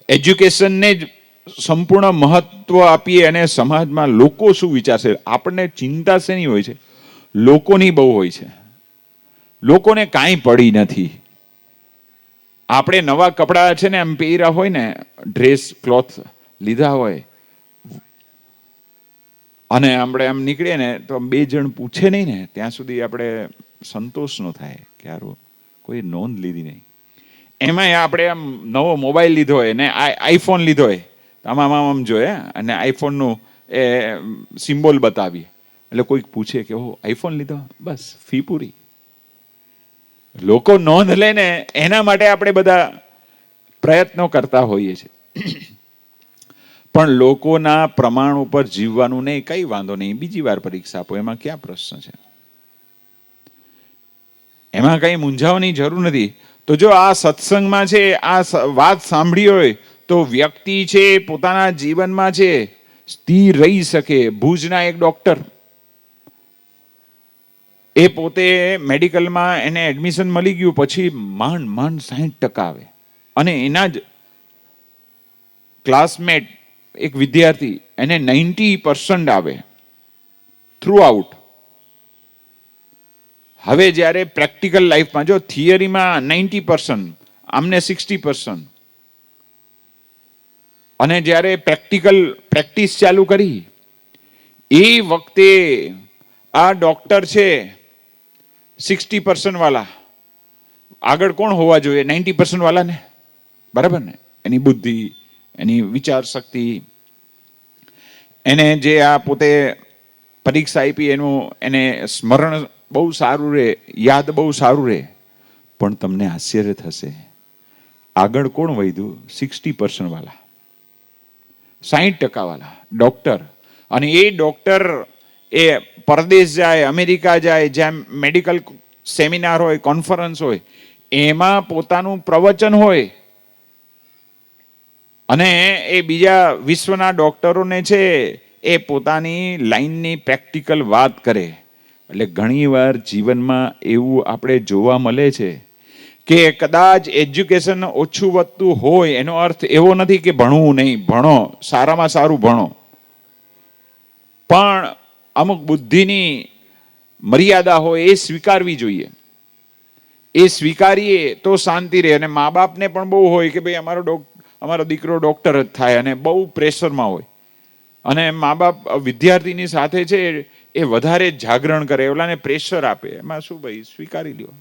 એજ્યુકેશનને જ સંપૂર્ણ મહત્વ આપીએ અને સમાજમાં લોકો શું વિચારશે, આપણને ચિંતા શેની હોય છે? લોકોની બહુ હોય છે. લોકોને કાંઈ પડી નથી. આપણે નવા કપડાં છે ને એમ પહેર્યા હોય ને, ડ્રેસ ક્લોથ લીધા હોય, અને આપણે આમ નીકળીએ ને તો 2 જણ પૂછે નહીં ને ત્યાં સુધી આપણે સંતોષ ન થાય કે યાર કોઈ નોંધ લીધી નહીં. એમાંય આપણે આમ નવો મોબાઈલ લીધો હોય ને આઈફોન લીધો હોય, આમાં આમ જોઈએ અને આઈફોનનું એ સિમ્બોલ બતાવીએ, એટલે કોઈક પૂછે કે ઓહ આઈફોન લીધો, બસ ફી પૂરી. લોકો નોંધ લે ને એના માટે આપણે બધા પ્રયત્નો કરતા હોઈએ છીએ. પણ લોકોના પ્રમાણ ઉપર જીવવાનું નહીં, કઈ વાંધો નહીં, બીજી વાર પરીક્ષા આપો, એમાં ક્યાં પ્રશ્ન છે? એમાં કઈ મૂંઝાવાની જરૂર નથી. તો જો આ સત્સંગમાં છે આ વાત સાંભળી હોય તો વ્યક્તિ છે પોતાના જીવનમાં છે સ્થિર રહી શકે. ભુજના એક ડોક્ટર, એ પોતે મેડિકલમાં એને એડમિશન મળી ગયું, પછી માંડ 60% આવે, અને એના જ ક્લાસમેટ એક વિદ્યાર્થી એને 90% આવે થ્રુ આઉટ. હવે જ્યારે પ્રેક્ટિકલ લાઈફમાં, જો થિયરીમાં 90%, આમને 60%, અને જ્યારે પ્રેક્ટિસ ચાલુ કરી એ વખતે આ ડોક્ટર છે 60% વાળા, આગળ કોણ હોવા જોઈએ? 90% વાળા ને, બરાબર ને? એની બુદ્ધિ, એની વિચાર શક્તિ, એને જે આ પોતે પરીક્ષા આપી એનું એને સ્મરણ બહુ સારું રહે, યાદ બહુ સારું રહે. પણ તમને આશ્ચર્ય થશે, આગળ કોણ વધ્યું? 60% વાળા, 60% વાળા ડોક્ટર. અને એ ડોક્ટર એ પરદેશ જાય, અમેરિકા જાય, જ્યાં મેડિકલ સેમિનાર હોય, કોન્ફરન્સ હોય, એમાં પોતાનું પ્રવચન હોય, અને એ બીજા વિશ્વના ડોક્ટરોને છે એ પોતાની લાઈનની પ્રેક્ટિકલ વાત કરે. એટલે ઘણીવાર જીવનમાં એવું આપણે જોવા મળે છે કે કદાચ એજ્યુકેશન ઓછું વધતું હોય એનો અર્થ એવો નથી કે ભણવું નહીં, ભણો, સારામાં સારું ભણો, પણ અમુક બુદ્ધિની મર્યાદા હોય એ સ્વીકારવી જોઈએ. એ સ્વીકારીએ તો શાંતિ રહે. અને મા બાપને પણ બહુ હોય કે ભાઈ અમારો દીકરો ડોક્ટર જ થાય, અને બહુ પ્રેશરમાં હોય, અને મા બાપ વિદ્યાર્થીની સાથે છે એ વધારે જાગરણ કરે, ઓલાને પ્રેશર આપે. એમાં શું ભાઈ, સ્વીકારી લ્યો.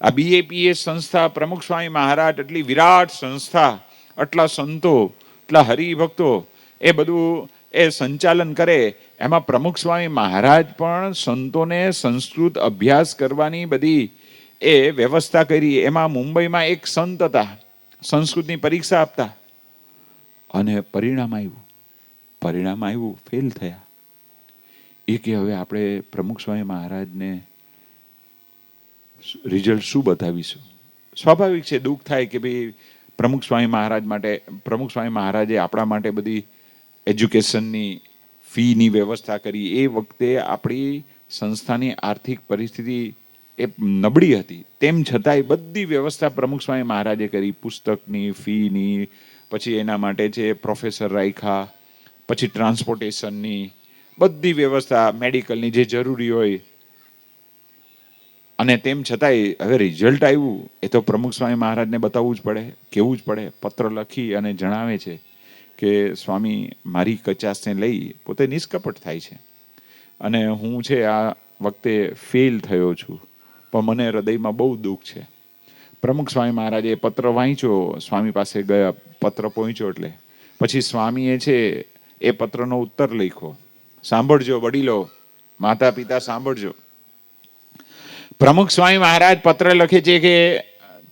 આ BAPS સંસ્થા, પ્રમુખ સ્વામી મહારાજ, એટલી વિરાટ સંસ્થા, આટલા સંતો, એટલા હરિભક્તો, એ બધું એ સંચાલન કરે. એમાં પ્રમુખ સ્વામી મહારાજ પણ સંતોને સંસ્કૃત અભ્યાસ કરવાની બધી એ વ્યવસ્થા કરી. એમાં મુંબઈમાં એક સંત હતા, સંસ્કૃતની પરીક્ષા આપતા, અને પરિણામ આવ્યું, ફેલ થયા. એ કે હવે આપણે પ્રમુખ સ્વામી મહારાજને રિઝલ્ટ શું બતાવીશું? સ્વાભાવિક છે, દુઃખ થાય કે ભાઈ પ્રમુખ સ્વામી મહારાજે આપણા માટે બધી એજ્યુકેશનની ફીની વ્યવસ્થા કરી. એ વખતે આપણી સંસ્થાની આર્થિક પરિસ્થિતિ એ નબળી હતી, તેમ છતાંય બધી વ્યવસ્થા પ્રમુખ સ્વામી મહારાજે કરી. પુસ્તકની, ફીની, પછી એના માટે છે પ્રોફેસર રાખ્યા, પછી ટ્રાન્સપોર્ટેશનની બધી વ્યવસ્થા, મેડિકલની જે જરૂરી હોય. અને તેમ છતાંય હવે રિઝલ્ટ આવ્યું, એ તો પ્રમુખ સ્વામી મહારાજને બતાવવું જ પડે, કહેવું જ પડે. પત્ર લખી અને જણાવે છે કે સ્વામી, મારી કચાશને લઈ પોતે નિષ્કપટ થાય છે, અને હું છે આ વખતે ફેલ થયો છું, પણ મને હૃદયમાં બહુ દુઃખ છે. પ્રમુખ સ્વામી મહારાજે પત્ર વાંચ્યો, સ્વામી પાસે ગયા, પત્ર પહોંચ્યો, એટલે પછી સ્વામીએ છે એ પત્રનો ઉત્તર લખ્યો. સાંભળજો વડીલો, માતા પિતા, સાંભળજો. પ્રમુખ સ્વામી મહારાજ પત્ર લખે છે કે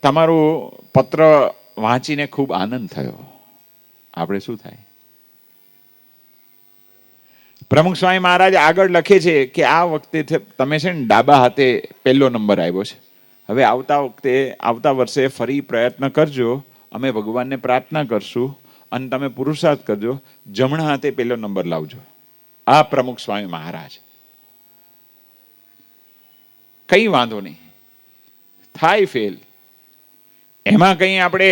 તમારું પત્ર વાંચીને ખૂબ આનંદ થયો. આપણે શું થાય? પ્રમુખ સ્વામી મહારાજ આગળ લખે છે કે આ વખતે તમે છે ને ડાબા હાથે 1લો નંબર આવ્યો છે. હવે આવતા વર્ષે ફરી પ્રયત્ન કરજો, અમે ભગવાનને પ્રાર્થના કરશું, અને તમે પુરુષાર્થ કરજો, જમણા હાથે 1લો નંબર લાવજો. આ પ્રમુખ સ્વામી મહારાજ. કઈ વાંધો નહીં, થાય ફેલ, એમાં કઈ આપણે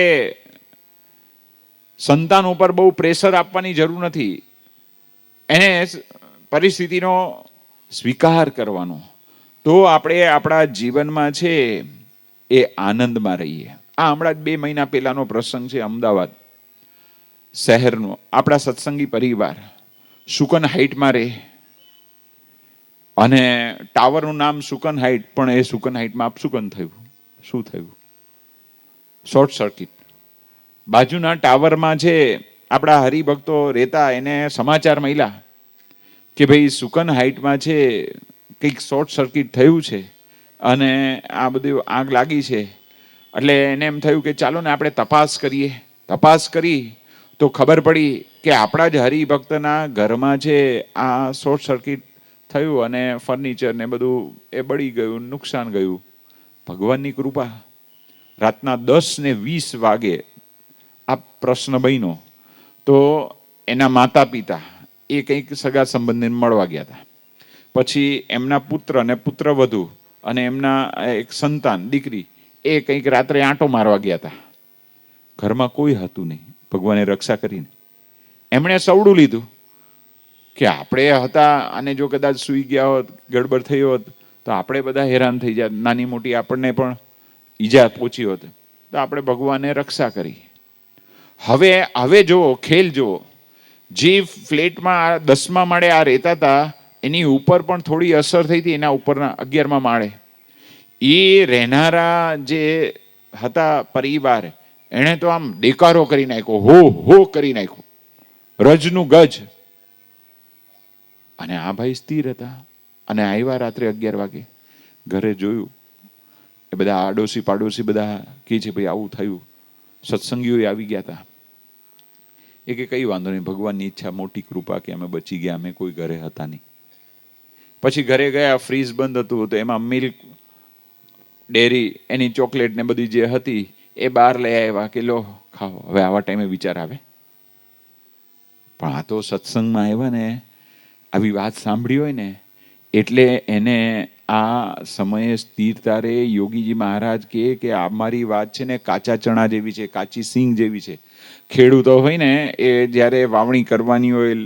સંતાન ઉપર બહુ પ્રેશર આપવાની જરૂર નથી. એને પરિસ્થિતિનો સ્વીકાર કરવાનો, તો આપણે આપણા જીવનમાં છે એ આનંદમાં રહીએ. આ હમણાં જ 2 મહિના પહેલાનો પ્રસંગ છે, અમદાવાદ શહેરનો. આપણા સત્સંગી પરિવાર સુકન હાઇટમાં રહે, અને ટાવરનું નામ સુકન હાઇટ, પણ એ સુકન હાઇટમાં આપસુકન થયું. શું થયું? Short circuit. બાજુના ટાવરમાં છે આપણા હરિભક્તો રહેતા, એને સમાચાર મળ્યા કે ભાઈ સુકન હાઇટમાં છે કંઈક શોર્ટ સર્કિટ થયું છે, અને આ બધું આગ લાગી છે. એટલે એને એમ થયું કે ચાલો ને આપણે તપાસ કરીએ. તપાસ કરી તો ખબર પડી કે આપણા જ હરિભક્તના ઘરમાં છે આ શોર્ટ સર્કિટ થયું, અને ફર્નિચર ને બધું એ બળી ગયું, નુકસાન ગયું. ભગવાનની કૃપા. રાતના 10:20 વાગે આ પ્રશ્ન બન્યો. તો એના માતા પિતા એ કંઈક સગા સંબંધીને મળવા ગયા હતા. પછી એમના પુત્ર અને પુત્રવધુ અને એમના એક સંતાન, દીકરી, એ કંઈક રાત્રે આંટો મારવા ગયા હતા. ઘરમાં કોઈ હતું નહીં. ભગવાને રક્ષા કરીને એમણે સવડું લીધું કે આપણે હતા, અને જો કદાચ સૂઈ ગયા હોત, ગડબડ થઈ હોત, તો આપણે બધા હેરાન થઈ જાત, નાની મોટી આપણને પણ ઈજા પહોંચી હોત. તો આપણે ભગવાને રક્ષા કરી. હવે જુઓ, ખેલ જુઓ. જે ફ્લેટમાં 10મા માળે આ રહેતા હતા, એની ઉપર પણ થોડી અસર થઈ હતી. એના ઉપરના 11મા માળે એ રહેનારા જે હતા પરિવાર, એણે તો આમ દેકારો કરી નાખ્યો, હો હો કરી નાખ્યો, રજનું ગજ. અને આ ભાઈ સ્થિર હતા, અને આવ્યા રાત્રે 11 વાગે. ઘરે જોયું, એ બધા આડોશી પાડોશી બધા કહે છે ભાઈ આવું થયું. સત્સંગીઓ આવી ગયા હતા. એ કે કઈ વાંધો નહીં, ભગવાનની ઈચ્છા, મોટી કૃપા કે અમે બચી ગયા, અમે કોઈ ઘરે હતા નહીં. પછી ઘરે ગયા, ફ્રીજ બંધ હતું, તો એમાં મિલ્ક, ડેરી, એની ચોકલેટ ને બધી જે હતી એ બહાર લઈ આવ્યા કે લો ખાઓ. હવે આવા ટાઈમે વિચાર આવે, પણ આ તો સત્સંગમાં આવ્યા ને, આવી વાત સાંભળી હોય ને, એટલે એને આ સમયે સ્થિરતા રે. યોગીજી મહારાજ કહે કે અમારી વાત છે ને કાચા ચણા જેવી છે, કાચી સિંગ જેવી છે. ખેડૂતો હોય ને એ જ્યારે વાવણી કરવાની હોય,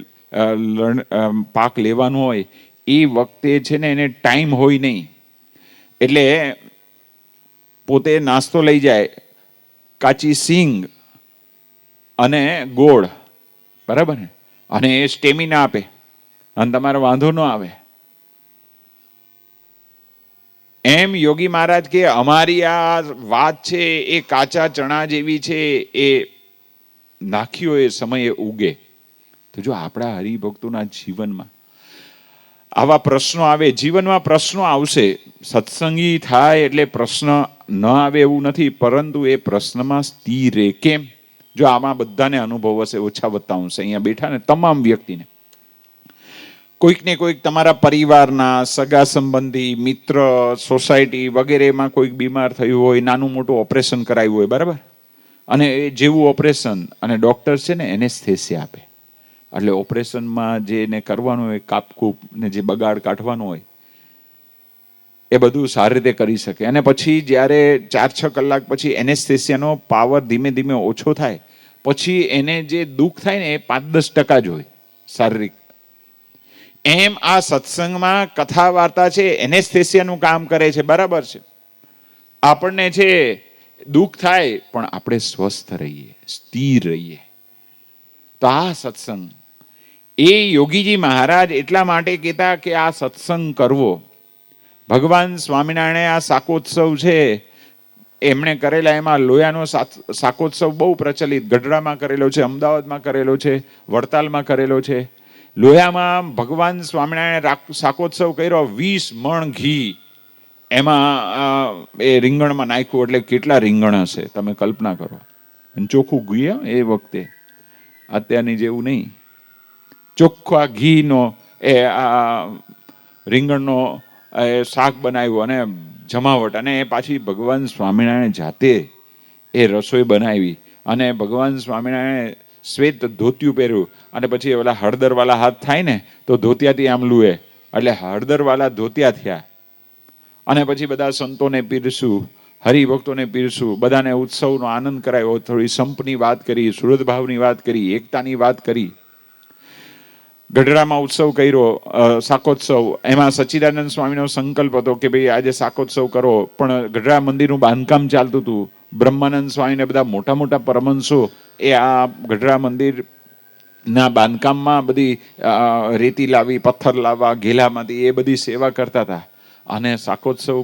પાક લેવાનું હોય, એ વખતે છે ને એને ટાઈમ હોય નહીં, એટલે પોતે નાસ્તો લઈ જાય, કાચી સિંગ અને ગોળ, બરાબર ને, અને એ સ્ટેમિના આપે અને તમારે વાંધો ન આવે. એમ યોગી મહારાજ કે અમારી આ વાત છે એ કાચા ચણા જેવી છે, એ નાખ્યો એ સમયે ઉગે. તો જો આપણા હરિભક્તોના જીવનમાં આવા પ્રશ્નો આવે, જીવનમાં પ્રશ્નો આવશે. સત્સંગી થાય એટલે પ્રશ્ન ન આવે એવું નથી, પરંતુ એ પ્રશ્નમાં સ્થિર રહે. કેમ? જો આમાં બધાને અનુભવ હશે, ઓછા વત્તા અંશે અહીંયા બેઠા ને તમામ વ્યક્તિને કોઈક ને કોઈક તમારા પરિવારના સગા સંબંધી, મિત્ર, સોસાયટી વગેરેમાં કોઈક બીમાર થયું હોય, નાનું મોટું ઓપરેશન કરાવ્યું હોય, બરાબર, અને એ જેવું ઓપરેશન, અને ડોક્ટર છે ને એનેસ્થેસિયા આપે, એટલે ઓપરેશનમાં જે એને કરવાનું હોય, કાપકૂપ ને જે બગાડ કાઢવાનો હોય એ બધું સારી રીતે કરી શકે. અને પછી જ્યારે 4-6 કલાક પછી એનેસ્થેસિયાનો પાવર ધીમે ધીમે ઓછો થાય, પછી એને જે દુઃખ થાય ને એ 5-10% જ હોય શારીરિક. એમ આ સત્સંગમાં કથા વાર્તા છે, એનેસ્થેસિયાનું કામ કરે છે, બરાબર છે. આપણને છે દુઃખ થાય પણ આપણે સ્વસ્થ રહીએ, સ્થિર રહીએ. તો આ સત્સંગ, એ યોગીજી મહારાજ એટલા માટે કહેતા કે આ સત્સંગ કરવો. ભગવાન સ્વામિનારાયણે આ શાકોત્સવ છે એમણે કરેલા, એમાં લોયાનો શાકોત્સવ બહુ પ્રચલિત, ગઢડામાં કરેલો છે, અમદાવાદમાં કરેલો છે, વડતાલમાં કરેલો છે. લોયામાં ભગવાન સ્વામિનારાયણે શાકોત્સવ કર્યો, 20 મણ ઘી એમાં એ રીંગણમાં નાખ્યું, એટલે કેટલા રીંગણ હશે તમે કલ્પના કરો. ચોખ્ખું ઘી એ વખતે, અત્યારની જેવું નહીં. ચોખ્ખા ઘીનો એ રીંગણનો શાક બનાવ્યું અને જમાવટ, અને એ પાછી ભગવાન સ્વામિનારાયણ જાતે એ રસોઈ બનાવી, અને ભગવાન સ્વામિનારાયણે શ્વેત ધોતિયું પહેર્યું, અને પછી ઓલા હળદરવાળા હાથ થાય ને તો ધોતિયાથી આમ લુએ, એટલે હળદરવાળા ધોતિયા થયા. અને પછી બધા સંતોને પીરસું, હરિભક્તોને પીરસું, બધાને ઉત્સવનો આનંદ કરાયો, થોડી સંપની વાત કરી, સુરત ભાવની વાત કરી, એકતાની વાત કરી. ગઢડામાં ઉત્સવ કર્યો, શાકોત્સવ. એમાં સચ્ચિદાનંદ સ્વામીનો સંકલ્પ હતો કે ભાઈ આજે શાકોત્સવ કરો, પણ ગઢડા મંદિરનું બાંધકામ ચાલતું હતું. બ્રહ્માનંદ સ્વામીને બધા મોટા મોટા પરમહંસો એ આ ગઢડા મંદિરના બાંધકામમાં બધી રેતી લાવી, પથ્થર લાવવા, ઘેલામાંથી એ બધી સેવા કરતા હતા. અને શાકોત્સવ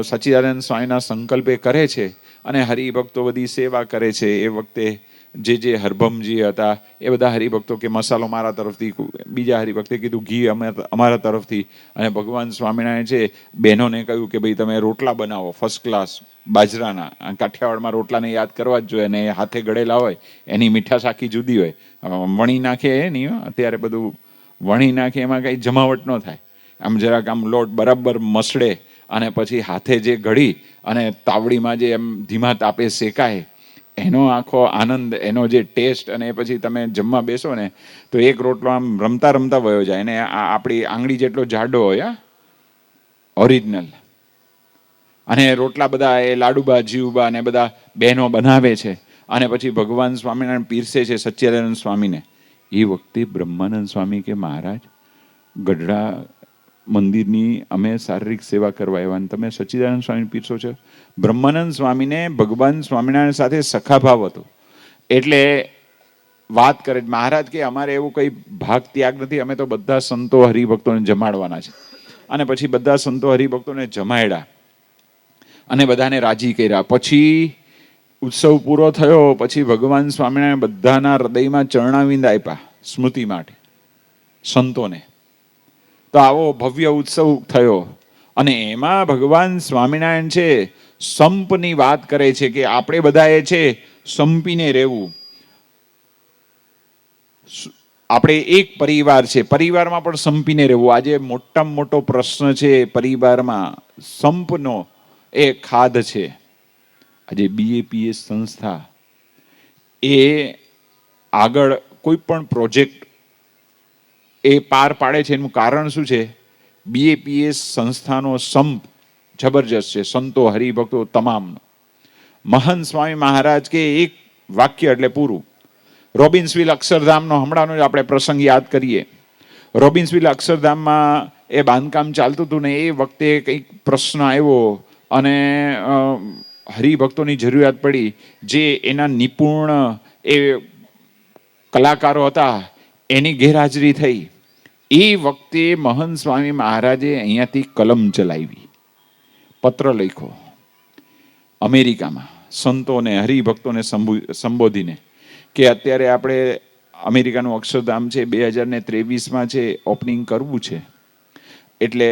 સચ્ચિદાનંદ સ્વામીના સંકલ્પે કરે છે, અને હરિભક્તો બધી સેવા કરે છે. એ વખતે જે હરભમજી હતા એ બધા હરિભક્તો કે મસાલો મારા તરફથી, બીજા હરિભક્તે કીધું ઘી અમારા તરફથી. અને ભગવાન સ્વામિનારાયણ છે બહેનોને કહ્યું કે ભાઈ તમે રોટલા બનાવો ફર્સ્ટ ક્લાસ બાજરાના. કાઠિયાવાડમાં રોટલાને યાદ કરવા જ જોઈએ, અને એ હાથે ગળેલા હોય એની મીઠાશ આખી જુદી હોય. વણી નાખે એ નહીં, અત્યારે બધું વણી નાખે, એમાં કંઈ જમાવટ ન થાય. આમ જરાક આમ લોટ બરાબર મસળે, અને પછી હાથે જે ઘડી અને તાવડીમાં જે એમ ધીમા તાપે શેકાય, એનો આખો આનંદ, એનો જે ટેસ્ટ. અને પછી તમે જમવા બેસો ને તો એક રોટલો આમ રમતા રમતા વયો જાય, અને આપણી આંગળી જેટલો જાડો હોય, ઓરિજિનલ. અને રોટલા બધા એ લાડુબા, જીવબા ને બધા બહેનો બનાવે છે, અને પછી ભગવાન સ્વામિનારાયણ પીરસે છે સચ્ચિદાનંદ સ્વામીને. એ વખતે બ્રહ્માનંદ સ્વામી કે મહારાજ, ગઢડા મંદિરની અમે શારીરિક સેવા કરવા આવ્યા, અને તમે સચ્ચિદાનંદ સ્વામી પીરસો છો. બ્રહ્માનંદ સ્વામીને ભગવાન સ્વામિનારાયણ સાથે સખાભાવ હતો, એટલે વાત કરે મહારાજ કે અમારે એવું કંઈ ભાગ ત્યાગ નથી, અમે તો બધા સંતો હરિભક્તોને જમાડવાના છે. અને પછી બધા સંતો હરિભક્તોને જમાડ્યા અને બધાને રાજી કર્યા. પછી ઉત્સવ પૂરો થયો, પછી ભગવાન સ્વામિનારાયણ બધાના હૃદયમાં ચરણાવિંદ આપ્યા સ્મૃતિ માટે સંતોને. તો આવો ભવ્ય ઉત્સવ થયો. અને એમાં ભગવાન સ્વામિનારાયણ છે સંપની વાત કરે છે કે આપણે બધાએ છે સંપીને રહેવું. આપણે એક પરિવાર છે, પરિવારમાં પણ સંપીને રહેવું. આજે મોટામાં મોટો પ્રશ્ન છે પરિવારમાં સંપનો, એ ખાધ છે. આજે BAPS સંસ્થા એ આગળ કોઈ પણ પ્રોજેક્ટ એ પાર પાડે છે, એનું કારણ શું છે BAPS સંસ્થાનો સંપ જબરજસ્ત છે, સંતો હરિભક્તો તમામનો. મહંત સ્વામી મહારાજ કે એક વાક્ય એટલે પૂરું. રોબિન્સવિલ અક્ષરધામનો હમણાંનો જ આપણે પ્રસંગ યાદ કરીએ. રોબિન્સવિલ અક્ષરધામમાં એ બાંધકામ ચાલતું હતું ને એ વખતે કંઈક પ્રશ્ન આવ્યો અને હરિભક્તોની જરૂરિયાત પડી. જે એના નિપુણ એ કલાકારો હતા એની ગેરહાજરી થઈ. એ વખતે મહંત સ્વામી મહારાજે અહીંયાથી કલમ ચલાવી, પત્ર લખ્યો અમેરિકામાં સંતોને હરિભક્તોને સંબોધીને કે અત્યારે આપણે અમેરિકાનું અક્ષરધામ છે 2023માં છે, ઓપનિંગ કરવું છે. એટલે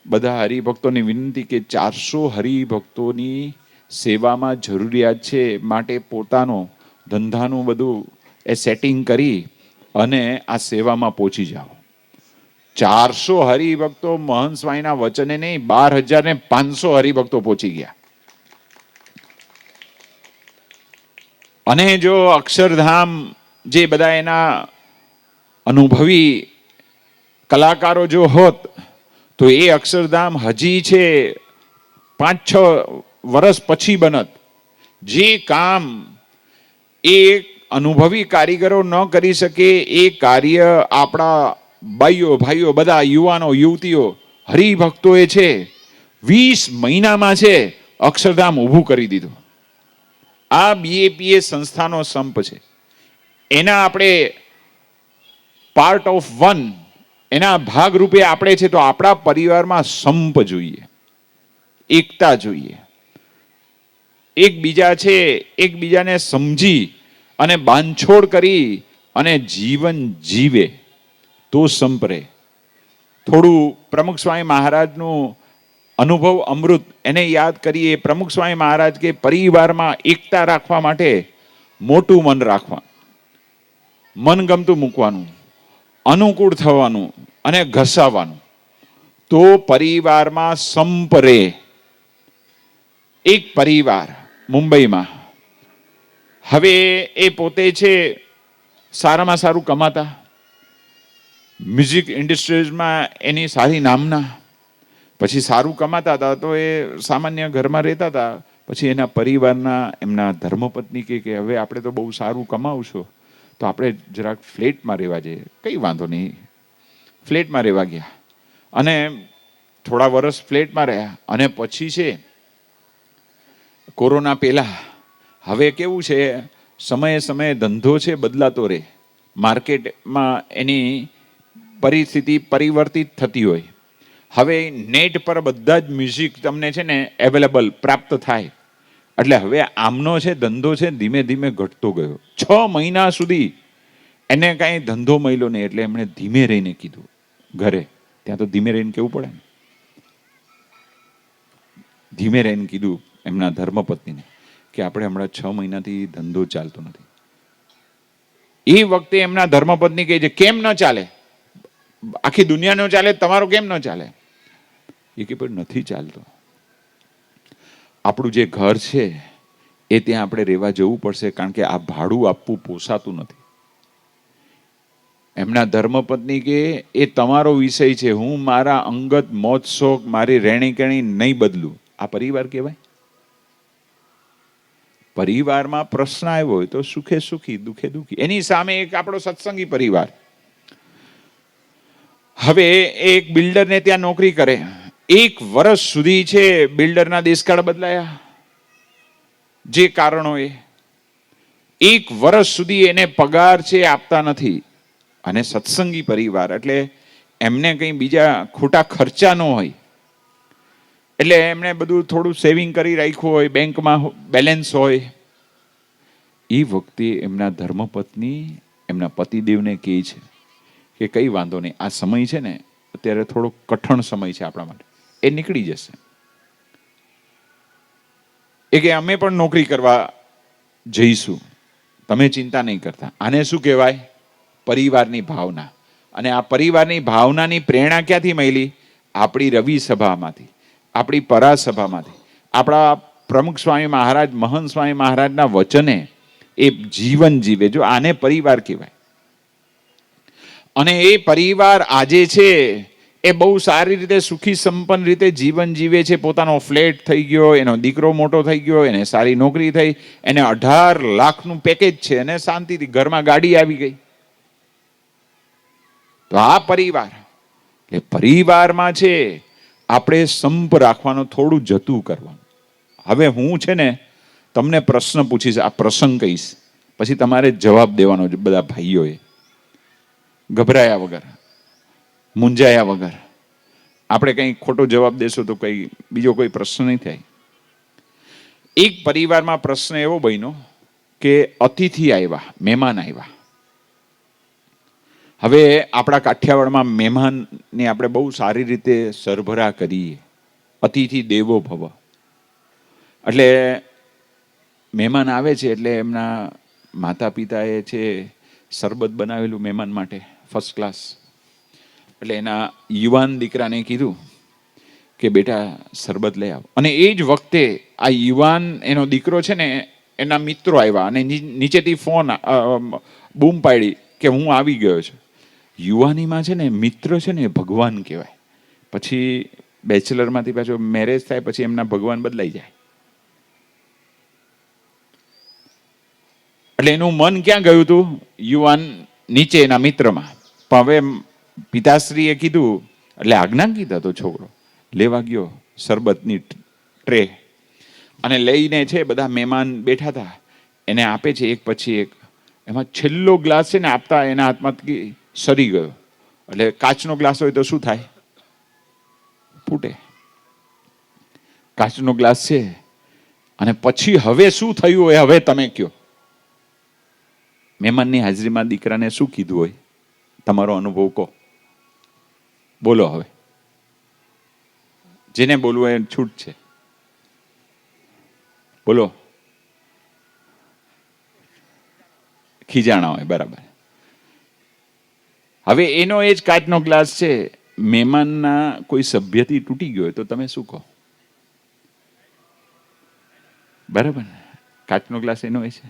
બધા હરિભક્તોની વિનંતી કે 400 હરિભક્તોની સેવામાં જરૂરિયાત છે, માટે પોતાનો ધંધાનું બધું એ સેટિંગ કરી અને આ સેવામાં પહોંચી જાઓ. 400 હરિભક્તો મહંત સ્વામીના વચને નહીં, 12,500 હરિભક્તો પહોંચી ગયા. અને જો અક્ષરધામ જે બધા એના અનુભવી કલાકારો જો હોત તો એ અક્ષરધામ હજી છે 5-6 વર્ષ પછી બનત. જે કામ એ અનુભવી કારીગરો ન કરી શકે એ કાર્ય આપણા ભાઈઓ બધા યુવાનો યુવતીઓ હરિભક્તોએ છે 20 મહિનામાં છે અક્ષરધામ ઊભું કરી દીધું. આ BAPS સંસ્થાનો સંપ છે. એના આપણે પાર્ટ ઓફ વન, એના ભાગરૂપે આપણે છે તો આપણા પરિવારમાં સંપ જોઈએ, એકતા જોઈએ. એકબીજા છે એકબીજાને સમજી અને બાંધછોડ કરી અને જીવન જીવે તો સંપ રહે. થોડું પ્રમુખ સ્વામી મહારાજનું અનુભવ અમૃત એને યાદ કરીએ. પ્રમુખ સ્વામી મહારાજ કે પરિવારમાં એકતા રાખવા માટે મોટું મન રાખવા, મનગમતું મૂકવાનું, અનુકૂળ થવાનું અને ઘસાવાનું તો પરિવારમાં સંપ રહે. એક પરિવાર મુંબઈમાં, હવે એ પોતે છે સારામાં સારું કમાતા, મ્યુઝિક ઇન્ડસ્ટ્રીઝમાં એની સારી નામના, પછી સારું કમાતા હતા તો એ સામાન્ય ઘરમાં રહેતા હતા. પછી એના પરિવારના એમના ધર્મપત્ની કે હવે આપણે તો બહુ સારું કમાવશો તો આપણે જરાક ફ્લેટમાં રહેવા જઈએ. કંઈ વાંધો નહીં, ફ્લેટમાં રહેવા ગયા અને થોડા વર્ષ ફ્લેટમાં રહ્યા. અને પછી છે કોરોના પહેલા, હવે કેવું છે સમયે સમયે ધંધો છે બદલાતો રહે, માર્કેટમાં એની પરિસ્થિતિ પરિવર્તિત થતી હોય. હવે નેટ પર બધા જ મ્યુઝિક તમને છે ને અવેલેબલ પ્રાપ્ત થાય. એટલે હવે આમનો છે ધંધો છે ધીમે ધીમે ઘટતો ગયો. 6 મહિના સુધી એને કાંઈ ધંધો મળ્યો નહીં. એટલે એમણે ધીમે રહીને કીધું ઘરે, ત્યાં તો ધીમે રહીને કેવું પડે ને, ધીમે રહીને કીધું એમના ધર્મપત્નીને કે આપણે હમણાં 6 મહિનાથી ધંધો ચાલતો નથી. એ વખતે એમના ધર્મપત્ની કહે છે કેમ ન ચાલે, આખી દુનિયા ન ચાલે, તમારો કેમ ન ચાલે? એ કે પણ નથી ચાલતો. આપણું જે ઘર છે એ ત્યાં આપણે રહેવા જવું પડશે, કારણ કે આ ભાડું આપવું પોસાતું નથી. એમના ધર્મપત્ની કે એ તમારો વિષય છે, હું મારા અંગત મોજ શોખ મારી રહેણી કહેણી નહીં બદલું. આ પરિવાર કહેવાય? પરિવારમાં પ્રશ્ન આવ્યો હોય તો સુખે સુખી દુખે દુખી. એની સામે એક આપણો સત્સંગી પરિવાર. હવે એક બિલ્ડરને ત્યાં નોકરી કરે, 1 વર્ષ સુધી છે બિલ્ડરના દેશકાળ બદલાયા જે કારણોએ. 1 વર્ષ સુધી એને પગાર છે આપતા નથી. અને સત્સંગી પરિવાર એટલે એમને કંઈ બીજા ખોટા ખર્ચા ન હોય એટલે એમણે બધું થોડું સેવિંગ કરી રાખ્યું હોય, બેંકમાં બેલેન્સ હોય. એ વખતે એમના ધર્મપત્ની એમના પતિદેવને કહે છે કે કંઈ વાંધો નહીં, આ સમય છે ને અત્યારે થોડો કઠણ સમય છે આપણા માટે, એ નીકળી જશે. એ કે અમે પણ નોકરી કરવા જઈશું, તમે ચિંતા નહીં કરતા. આને શું કહેવાય? પરિવારની ભાવના. અને આ પરિવારની ભાવનાની પ્રેરણા ક્યાંથી મળી? આપણી રવિ સભામાંથી, આપણી પરાસભામાંથી, આપણા પ્રમુખ સ્વામી મહારાજ મહંત સ્વામી મહારાજના વચને એ જીવન જીવે. જો આને પરિવાર કહેવાય. અને એ પરિવાર આજે છે એ બહુ સારી રીતે સુખી સંપન્ન રીતે જીવન જીવે છે, પોતાનો ફ્લેટ થઈ ગયો, એનો દીકરો મોટો થઈ ગયો, એને સારી નોકરી થઈ, એને 18 લાખનું પેકેજ છે અને શાંતિથી ઘરમાં ગાડી આવી ગઈ. તો આ પરિવાર, એ પરિવારમાં છે આપણે સંપ રાખવાનો, થોડું જતું કરવાનું. હવે હું છે ને તમને પ્રશ્ન પૂછીશ, આ પ્રસંગ કહીશ, પછી તમારે જવાબ દેવાનો છે બધા ભાઈઓએ, ગભરાયા વગર, મૂંઝાયા વગર. આપણે કંઈ ખોટો જવાબ દેશો તો કંઈ બીજો કોઈ પ્રશ્ન નહીં થાય. એક પરિવારમાં પ્રશ્ન એવો બન્યો કે અતિથિ આવ્યા, મહેમાન આવ્યા. હવે આપણા કાઠિયાવાડમાં મહેમાનને આપણે બહુ સારી રીતે સરભરા કરીએ, અતિથિ દેવો ભવ. એટલે મહેમાન આવે છે એટલે એમના માતા પિતાએ છે શરબત બનાવેલું મહેમાન માટે ફર્સ્ટ ક્લાસ. એટલે એના યુવાન દીકરાને કીધું કે બેટા શરબત લઈ આવ. અને એ જ વખતે આ યુવાન એનો દીકરો છે ને, એના મિત્રો આવ્યા અને નીચેથી ફોન બૂમ પાડી કે હું આવી ગયો છું. યુવાનીમાં છે ને મિત્ર છે ને ભગવાન કહેવાય. પછી બેચલરમાંથી પાછો મેરેજ થાય પછી એમના ભગવાન બદલાઈ જાય. એટલે એનું મન ક્યાં ગયું હતું? યુવાન નીચે એના મિત્રમાં. પણ હવે પિતાશ્રીએ કીધું એટલે આજ્ઞા કીધા તો છોકરો લેવા ગયો શરબતની ટ્રે અને લઈને છે બધા મહેમાન બેઠા હતા એને આપે છે એક પછી એક. એમાં છેલ્લો ગ્લાસ છે ને આપતા એના હાથમાંથી સરી ગયો. એટલે કાચનો ગ્લાસ હોય તો શું થાય? ફૂટે. કાચનો ગ્લાસ છે. અને પછી હવે શું થયું હોય હવે તમે કયો. મહેમાનની હાજરીમાં દીકરાને શું કીધું હોય? તમારો અનુભવ કહો, બોલો. હવે જેને બોલવું એ છૂટ છે, બોલો. ખીજાણા હોય, બરાબર. હવે એનો એ જ કાચનો ગ્લાસ છે, મહેમાનના કોઈ સભ્યથી તૂટી ગયો હોય તો તમે શું કહો? બરાબર. કાચનો ગ્લાસ એનો એ છે.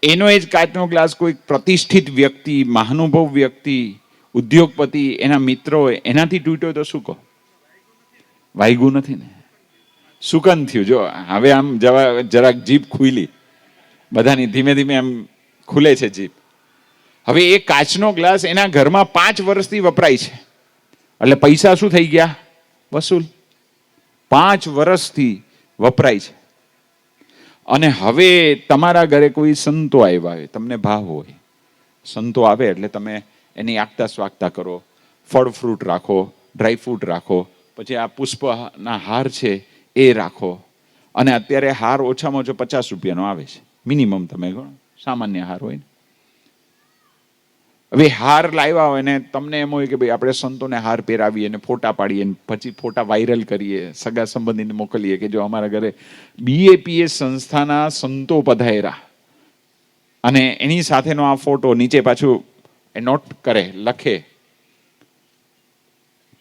એનો એ જ કાચનો ગ્લાસ કોઈ પ્રતિષ્ઠિત વ્યક્તિ, મહાનુભવ વ્યક્તિ, ઉદ્યોગપતિ, એના મિત્રો હોય એનાથી તૂટ્યો તો શું કહો? વાગ્યું નથી ને, સુકન થયું. જો હવે આમ જરાક જીભ ખુલી, બધાની ધીમે ધીમે આમ ખુલે છે જીભ. હવે એ કાચનો ગ્લાસ એના ઘરમાં 5 વર્ષથી વપરાય છે. એટલે પૈસા શું થઈ ગયા? વસૂલ. 5 વર્ષથી વપરાય છે. અને હવે તમારા ઘરે કોઈ સંતો આવ્યા હોય, તમને ભાવ હોય, સંતો આવે એટલે તમે એની આગતા સ્વાગતા કરો, ફળ ફ્રૂટ રાખો, ડ્રાય ફ્રૂટ રાખો, પછી આ પુષ્પના હાર છે એ રાખો. અને અત્યારે હાર ઓછામાં ઓછો 50 રૂપિયાનો આવે છે મિનિમમ. તમે ગણો, સામાન્ય હાર હોય ને. હવે હાર લાવ્યા હોય ને તમને એમ હોય કે ભાઈ આપણે સંતોને હાર પહેરાવીએ ને ફોટા પાડીએ, પછી ફોટા વાયરલ કરીએ, સગા સંબંધીને મોકલીએ કે જો અમારા ઘરે BAPS સંસ્થાના સંતો પધાર્યા, અને એની સાથેનો આ ફોટો નીચે પાછું એ નોટ કરે, લખે.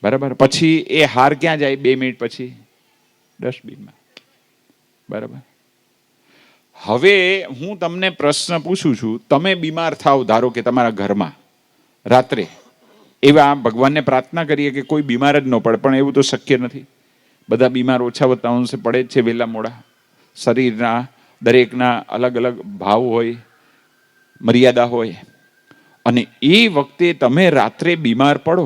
બરાબર. પછી એ હાર ક્યાં જાય? 2 મિનિટ પછી ડસ્ટબિનમાં. બરાબર. હવે હું તમને પ્રશ્ન પૂછું છું, તમે બીમાર થાવ, ધારો કે તમારા ઘરમાં રાત્રે, એવા ભગવાનને પ્રાર્થના કરીએ કે કોઈ બીમાર જ ન પડે, પણ એવું તો શક્ય નથી. બધા બીમાર ઓછા વત્તા અંશે પડે જ છે વહેલા મોડા. શરીરના દરેકના અલગ અલગ ભાવ હોય, મર્યાદા હોય. અને એ વખતે તમે રાત્રે બીમાર પડો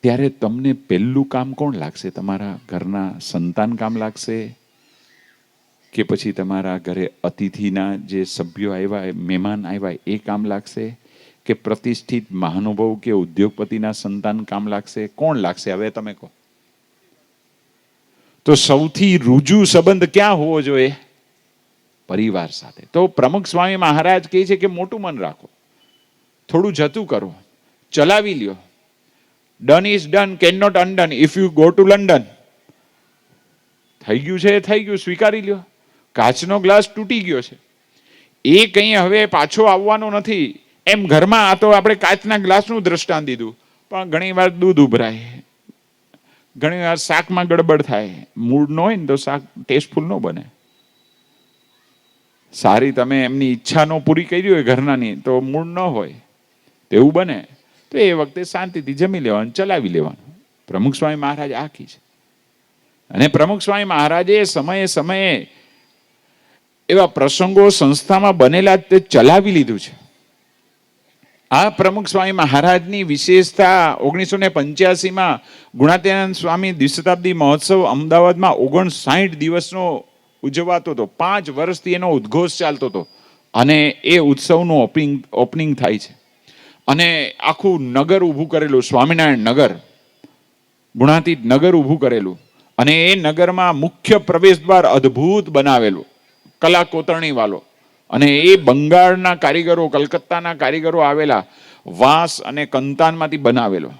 ત્યારે તમને પહેલું કામ કોણ લાગશે? તમારા ઘરના સંતાન કામ લાગશે કે પછી તમારા ઘરે અતિથિના જે સભ્યો આવ્યા, મહેમાન આવ્યા એ કામ લાગશે કે પ્રતિષ્ઠિત મહાનુભાવ કે ઉદ્યોગપતિના સંતાન કામ લાગશે? કોણ લાગશે? હવે તમે કહો. તો સૌથી રૂજુ સંબંધ ક્યાં હોવો જોઈએ? પરિવાર સાથે. તો પ્રમુખ સ્વામી મહારાજ કહે છે કે મોટું મન રાખો, થોડું જતું કરો, ચલાવી લ્યો. Done is done, can not undone if you go to London. થઈ ગયું છે, થઈ ગયું, સ્વીકારી લ્યો. કાચનો ગ્લાસ તૂટી ગયો છે, એ કંઈ હવે પાછો આવવાનો નથી. એમ ઘરમાં આ તો આપણે કાચના ગ્લાસનું દ્રષ્ટાંત દીધું, પણ ઘણી વાર દૂધ ઉભરાય, ઘણી વાર શાકમાં ગડબડ થાય. મૂળ ન હોય ને તો શાક ટેસ્ટફુલ ન બને. સારી તમે એમની ઈચ્છા નો પૂરી કરી હોય ઘરનાની તો મૂળ ન હોય, તેવું બને. તો એ વખતે શાંતિથી જમી લેવાનું, ચલાવી લેવાનું. પ્રમુખ સ્વામી મહારાજ આખી છે. અને પ્રમુખ સ્વામી મહારાજે સમયે સમયે એવા પ્રસંગો સંસ્થામાં બનેલા તે ચલાવી લીધું છે. આ પ્રમુખ સ્વામી મહારાજની વિશેષતા 1985માં ગુણાતીતાનંદ સ્વામી દ્વિશતાબ્દી મહોત્સવ અમદાવાદમાં 59 દિવસનો ઉજવાતો હતો. 5 વર્ષથી એનો ઉદ્ઘોષ ચાલતો હતો અને એ ઉત્સવનું ઓપનિંગ થાય છે. અને આખું નગર ઊભું કરેલું, સ્વામિનારાયણ નગર, ગુણાતીત નગર ઊભું કરેલું. અને એ નગરમાં મુખ્ય પ્રવેશ દ્વાર અદ્ભુત બનાવેલું, કલા કોતરણી વાળો. અને એ બંગાળના કારીગરો, કલકત્તાના કારીગરો આવેલા, વાંસ અને કંતાનમાંથી બનાવેલો.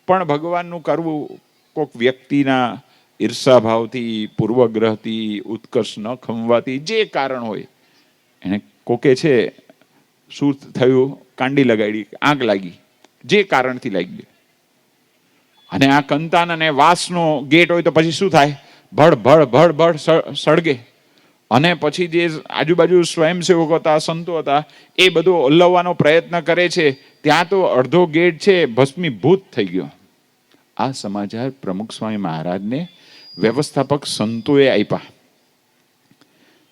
પણ ભગવાનનું કરવું કોઈક વ્યક્તિના ઈર્ષાભાવથી, પૂર્વગ્રહથી, ઉત્કર્ષ ન ખમવાથી, જે કારણ હોય એને કોકે છે શું થયું, કાંડી લગાડી, આગ લાગી, જે કારણથી લાગી. અને આ કંતાન અને વાંસનો ગેટ હોય તો પછી શું થાય, ભડ ભડ ભડ ભડ સળગે. અને પછી જે આજુબાજુ સ્વયંસેવકો હતા, સંતો હતા, એ બધો ઓલવવાનો પ્રયત્ન કરે છે. ત્યાં તો અડધો ગેટ છે ભસ્મીભૂત થઈ ગયો. આ સમાચાર પ્રમુખ સ્વામી મહારાજને વ્યવસ્થાપક સંતોએ આપ્યા.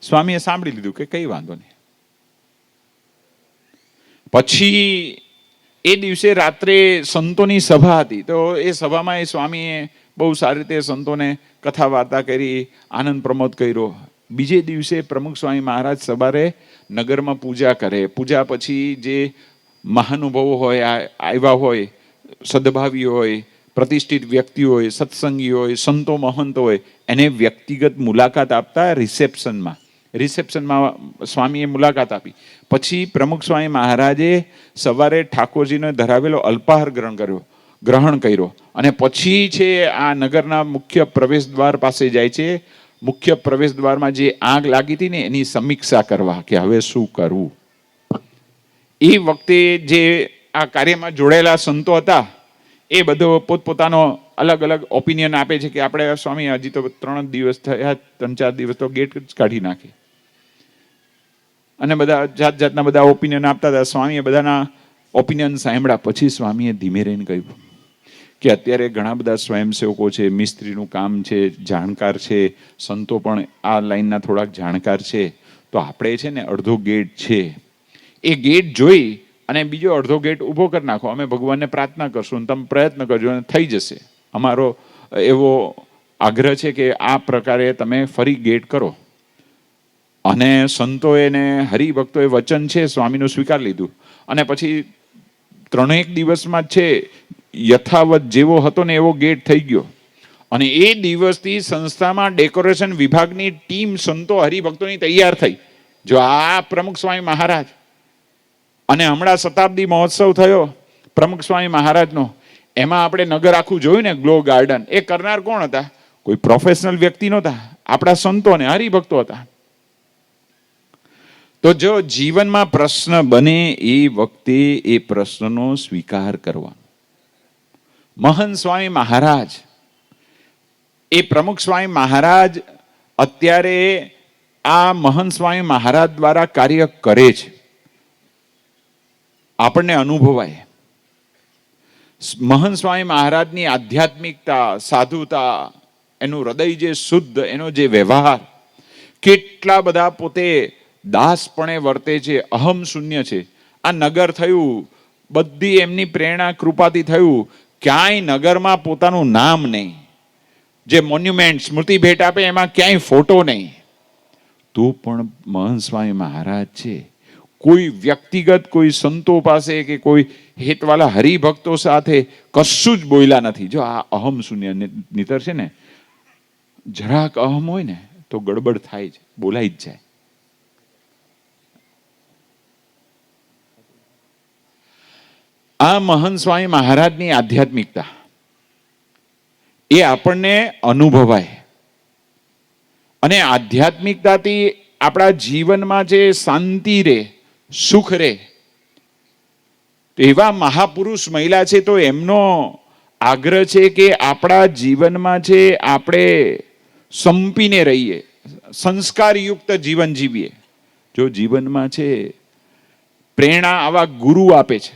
સ્વામીએ સાંભળી લીધું કે કઈ વાંધો નહીં. પછી એ દિવસે રાત્રે સંતોની સભા હતી. તો એ સભામાં એ સ્વામીએ બહુ સારી રીતે સંતોને કથા વાર્તા કરી, આનંદ પ્રમોદ કર્યો. બીજે દિવસે પ્રમુખ સ્વામી મહારાજ સવારે નગરમાં પૂજા કરે. પૂજા પછી જે મહાનુભાવો હોય, આવ્યા હોય, સદભાવી હોય, પ્રતિષ્ઠિત વ્યક્તિ હોય, સત્સંગી હોય, સંતો મહંત હોય, એને વ્યક્તિગત મુલાકાત આપતા. રિસેપ્શનમાં સ્વામીએ મુલાકાત આપી. પછી પ્રમુખ સ્વામી મહારાજે સવારે ઠાકોરજીને ધરાવેલો અલ્પાહાર ગ્રહણ કર્યો. અને પછી છે આ નગરના મુખ્ય પ્રવેશ દ્વાર પાસે જાય છે. મુખ્ય પ્રવેશ દ્વારમાં જે આગ લાગી હતી ને એની સમીક્ષા કરવા કે હવે શું કરવું. એ વખતે જે આ કાર્યમાં જોડાયેલા સંતો હતા એ બધો પોતપોતાનો અલગ અલગ ઓપિનિયન આપે છે કે આપણે સ્વામી હજી તો 3 દિવસ થયા, 3-4 દિવસ તો ગેટ જ કાઢી નાખે. અને બધા જાત જાતના બધા ઓપિનિયન આપતા હતા. સ્વામીએ બધાના ઓપિનિયન સાંભળ્યા. પછી સ્વામીએ ધીમે રહીને કહ્યું કે અત્યારે ઘણા બધા સ્વયંસેવકો છે, મિસ્ત્રીનું કામ છે, જાણકાર છે, સંતો પણ આ લાઈનના થોડાક જાણકાર છે. તો આપણે છે ને અડધો ગેટ છે એ ગેટ જોઈ અને બીજો અડધો ગેટ ઊભો કરી નાખો. અમે ભગવાનને પ્રાર્થના કરશું અને તમે પ્રયત્ન કરજો અને થઈ જશે. અમારો એવો આગ્રહ છે કે આ પ્રકારે તમે ફરી ગેટ કરો. અને સંતોએ ને હરિભક્તોએ વચન છે સ્વામીનું સ્વીકાર લીધું. અને પછી 3 દિવસમાં છે યથાવત જેવો હતો ને એવો ગેટ થઈ ગયો. અને એ દિવસથી સંસ્થામાં ડેકોરેશન વિભાગની ટીમ સંતો હરિભક્તોની તૈયાર થઈ. જો આ પ્રમુખ સ્વામી મહારાજ. અને હમણાં શતાબ્દી મહોત્સવ થયો પ્રમુખ સ્વામી મહારાજનો, એમાં આપણે નગર આખું જોયું ને, ગ્લો ગાર્ડન, એ કરનાર કોણ હતા? કોઈ પ્રોફેશનલ વ્યક્તિ નહોતા, આપણા સંતો અને હરિભક્તો હતા. તો જો જીવનમાં પ્રશ્ન બને એ વખતે એ પ્રશ્નનો સ્વીકાર કરવાનો. મહંત સ્વામી મહારાજ, એ પ્રમુખ સ્વામી મહારાજ અત્યારે આ મહંત સ્વામી મહારાજ દ્વારા કાર્ય કરે છે. આપણને અનુભવાય મહંત સ્વામી મહારાજની આધ્યાત્મિકતા, સાધુતા, એનું હૃદય જે શુદ્ધ, એનો જે વ્યવહાર, કેટલા બધા પોતે દાસપણે વર્તે છે, અહમ શૂન્ય છે. આ નગર થયું બધી એમની પ્રેરણા કૃપાથી થયું. ક્યાંય નગરમાં પોતાનું નામ નહીં. જે મોન્યુમેન્ટ સ્મૃતિ ભેટ આપે એમાં ક્યાંય ફોટો નહીં. તો પણ મહંત સ્વામી મહારાજ છે કોઈ વ્યક્તિગત કોઈ સંતો પાસે કે કોઈ હેતવાલા હરિભક્તો સાથે કશું જ બોલ્યા નથી. જો આ અહમ શૂન્ય નીતર છે ને, જરાક અહમ હોય ને તો ગડબડ થાય છે, બોલાઈ જ જાય. આ મહંત સ્વામી મહારાજની આધ્યાત્મિકતા એ આપણને અનુભવાય. અને આધ્યાત્મિકતાથી આપણા જીવનમાં જે શાંતિ રહે, સુખ રહે. એવા મહાપુરુષ મહિલા છે તો એમનો આગ્રહ છે કે આપણા જીવનમાં છે આપણે સંપીને રહીએ, સંસ્કારયુક્ત જીવન જીવીએ. જો જીવનમાં છે પ્રેરણા આવા ગુરુ આપે છે.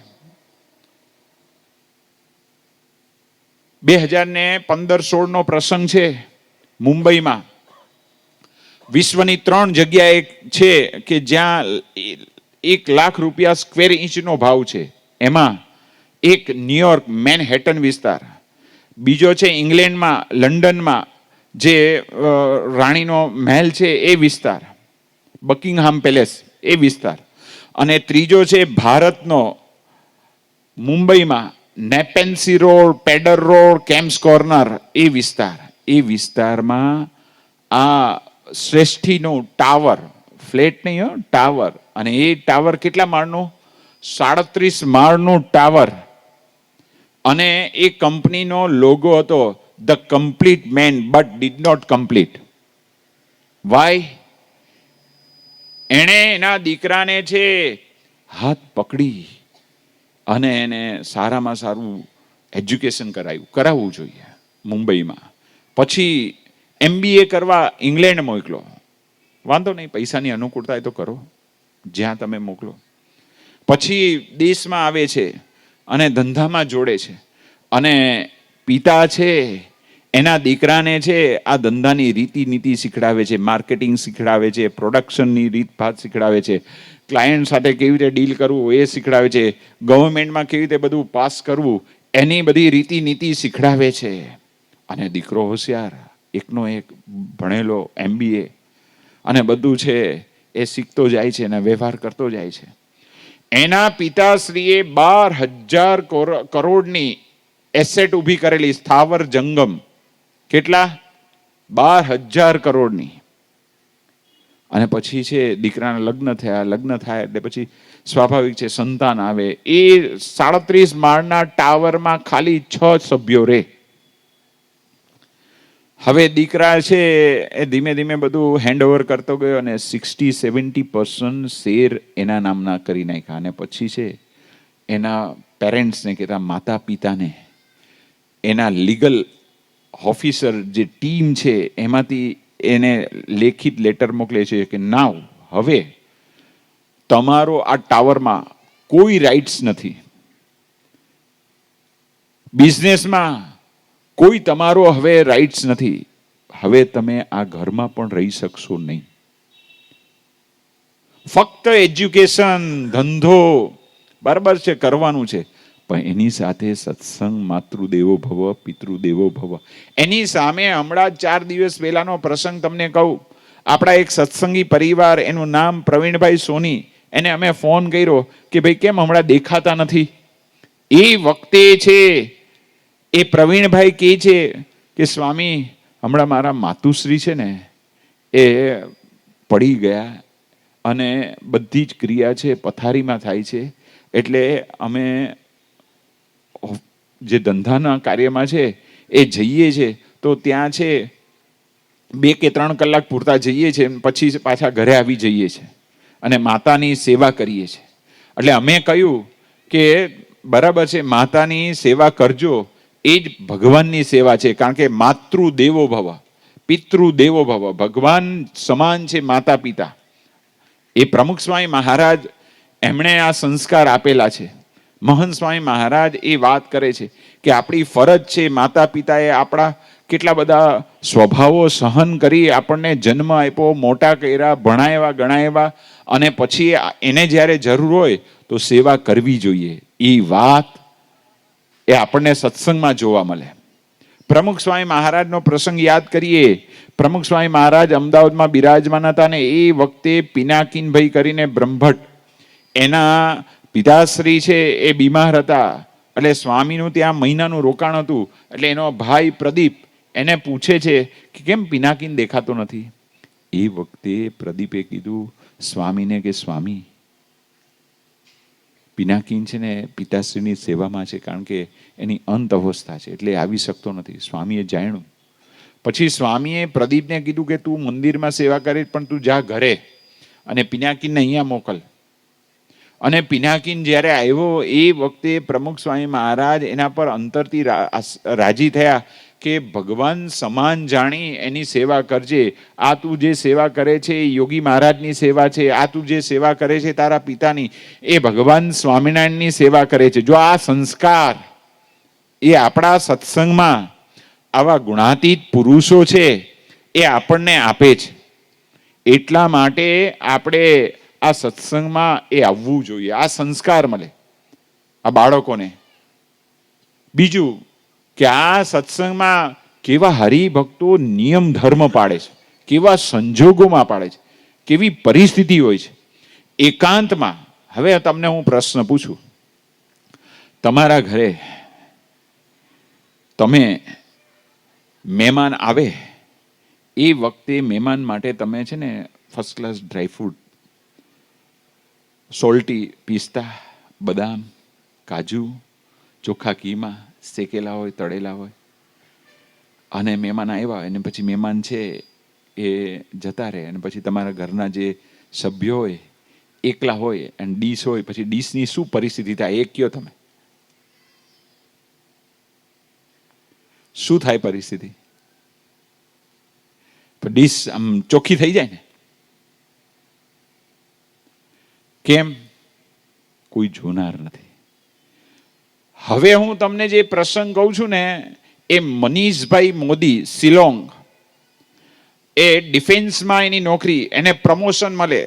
2015-16 પ્રસંગ છે મુંબઈમાં. વિશ્વની 3 જગ્યાએ છે કે જ્યાં 1 લાખ રૂપિયા સ્ક્વેર ઇંચનો ભાવ છે. એમાં એક ન્યુયોર્ક મેનહેટન વિસ્તાર, બીજો છે ઇંગ્લેન્ડમાં લંડનમાં જે રાણીનો મહેલ છે એ વિસ્તાર, બકિંગહામ પેલેસ એ વિસ્તાર, અને ત્રીજો છે ભારતનો મુંબઈમાં Nepean Sea road, Peddar road, Kemps corner એ વિસ્તાર. એ વિસ્તારમાં આ શ્રેષ્ઠીનું ટાવર, ફ્લેટ નહીં, ટાવર, અને એ ટાવર કેટલા માળનું? 37 માળનું ટાવર. અને એ કંપનીનો લોગો હતો the complete man but did not complete. Why? એણે એના દીકરાને છે હાથ પકડી અને એને સારામાં સારું એજ્યુકેશન કરાવવું જોઈએ મુંબઈમાં. પછી MBA કરવા ઇંગ્લેન્ડ મોકલો. વાંધો નહીં, પૈસાની અનુકૂળતા તો કરો, જ્યાં તમે મોકલો. પછી દેશમાં આવે છે અને ધંધામાં જોડે છે, અને પિતા છે એના દીકરાને છે આ ધંધાની રીતિ નીતિ શીખડાવે છે, માર્કેટિંગ શીખડાવે છે, પ્રોડક્શનની રીતભાત શીખડાવે છે, ક્લાયન્ટ સાથે કેવી રીતે ડીલ કરવું એ શીખડાવે છે, ગવર્મેન્ટમાં કેવી રીતે બધું પાસ કરવું એની બધી રીતિ નીતિ શીખડાવે છે. અને દીકરો હોશિયાર, એકનો એક ભણેલો, MBA, અને બધું છે એ શીખતો જાય છે અને વ્યવહાર કરતો જાય છે. એના પિતાશ્રીએ 12,000 કરોડની એસેટ ઊભી કરેલી, સ્થાવર જંગમ. કેટલા? 12,000 કરોડની. અને પછી છે દીકરાના લગ્ન થાય એટલે પછી સ્વાભાવિક છે સંતાન આવે. એ 37 માળના ટાવરમાં ખાલી 6 સભ્યો રહે. હવે દીકરા છે એ ધીમે ધીમે બધું હેન્ડઓવર કરતો ગયો અને 60-70% શેર એના નામના કરી નાખ્યા. અને પછી છે એના પેરેન્ટ્સને કહેતા, માતા પિતાને, એના લીગલ ઓફિસર જે ટીમ છે એમાંથી એને લેખિત લેટર મોકલે છે કે નાવ હવે તમારો આ ટાવરમાં કોઈ રાઇટ્સ નથી, બિઝનેસમાં કોઈ તમારો હવે રાઇટ્સ નથી, હવે તમે આ ઘરમાં પણ રહી શકશો નહીં. ફક્ત એજ્યુકેશન, ધંધો બરાબર છે કરવાનું છે, પણ એની સાથે સત્સંગ, માતૃદેવો ભવ, પિતૃદેવો ભવ. એની સામે હમણાં 4 દિવસ પહેલાનો પ્રસંગ તમને કહું. આપણા એક સત્સંગી પરિવાર, એનું નામ પ્રવીણભાઈ સોની, એને અમે ફોન કર્યો કે ભાઈ કેમ હમણાં દેખાતા નથી. એ વખતે છે એ પ્રવીણભાઈ કહે છે કે સ્વામી હમણાં મારા માતુશ્રી છે ને એ પડી ગયા અને બધી જ ક્રિયા છે પથારીમાં થાય છે, એટલે અમે જે ધંધાના કાર્યમાં છે એ જઈએ છે તો ત્યાં છે 2 કે 3 કલાક પૂરતા જઈએ છે, પછી પાછા ઘરે આવી જઈએ છે અને માતાની સેવા કરીએ છીએ. એટલે અમે કહ્યું કે બરાબર છે, માતાની સેવા કરજો, એ જ ભગવાનની સેવા છે. કારણ કે માતૃદેવો ભવ, પિતૃદેવો ભવ, ભગવાન સમાન છે માતા પિતા. એ પ્રમુખ સ્વામી મહારાજ એમણે આ સંસ્કાર આપેલા છે. મહંત સ્વામી મહારાજ એ વાત કરે છે કે આપણી ફરજ છે, માતા પિતાએ આપણા કેટલા બધા સ્વભાવો સહન કરી આપણને જન્મ આપ્યો, મોટા કર્યા, ભણાવ્યા, ગણાવ્યા, અને પછી એને જ્યારે જરૂર હોય તો સેવા કરવી જોઈએ. એ વાત એ આપણને સત્સંગમાં જોવા મળે. પ્રમુખ સ્વામી મહારાજનો પ્રસંગ યાદ કરીએ. પ્રમુખ સ્વામી મહારાજ અમદાવાદમાં બિરાજમાન હતા ને એ વખતે પિનાકીનભાઈ કરીને બ્રહ્મભટ્ટ, એના પિતાશ્રી છે એ બીમાર હતા. એટલે સ્વામીનું ત્યાં મહિનાનું રોકાણ હતું. એટલે એનો ભાઈ પ્રદીપ એને પૂછે છે કે કેમ પિનાકીન દેખાતો નથી. એ વખતે પ્રદીપે કીધું સ્વામીને કે સ્વામી, પિનાકીન છે ને પિતાશ્રીની સેવામાં છે, કારણ કે એની અંત અવસ્થા છે એટલે આવી શકતો નથી. સ્વામીએ જાણ્યું. પછી સ્વામીએ પ્રદીપને કીધું કે તું મંદિરમાં સેવા કરે પણ તું જા ઘરે અને પિનાકીનને અહીંયા મોકલ. અને પિનાકીન જ્યારે આવ્યો એ વખતે પ્રમુખ સ્વામી મહારાજ એના પર અંતરથી રાજી થયા કે ભગવાન સમાન જાણી એની સેવા કરજે. આ તું જે સેવા કરે છે એ યોગી મહારાજની સેવા છે, આ તું જે સેવા કરે છે તારા પિતાની એ ભગવાન સ્વામિનારાયણની સેવા કરે છે. જો આ સંસ્કાર એ આપણા સત્સંગમાં આવા ગુણાતીત પુરુષો છે એ આપણને આપે છે. એટલા માટે આપણે આ સત્સંગમાં એ આવવું જોઈએ, આ સંસ્કાર મળે આ બાળકોને. બીજું કે આ સત્સંગમાં કેવા હરિભક્તો નિયમ ધર્મ પાડે છે, કેવા સંજોગોમાં પાડે છે, કેવી પરિસ્થિતિ હોય છે એકાંતમાં. હવે તમને હું પ્રશ્ન પૂછું, તમારા ઘરે તમે મહેમાન આવે એ વખતે મહેમાન માટે તમે છે ને ફર્સ્ટ ક્લાસ ડ્રાયફ્રૂટ, સોલ્ટી પિસ્તા, બદામ, કાજુ, ચોખ્ખા ઘીમાં શેકેલા હોય, તળેલા હોય, અને મહેમાન આવ્યા અને પછી મહેમાન છે એ જતા રહે અને પછી તમારા ઘરના જે સભ્યો હોય એકલા હોય અને ડીશ હોય, પછી ડીશની શું પરિસ્થિતિ થાય એ કયો તમે? શું થાય પરિસ્થિતિ? ડીશ આમ ચોખ્ખી થઈ જાય ને. કેમ? કોઈ જોનાર નથી. હવે હું તમને જે પ્રસંગ કહું છું ને એ મનીષભાઈ મોદી, શિલોંગ, એ ડિફેન્સમાં એની નોકરી, એને પ્રમોશન મળે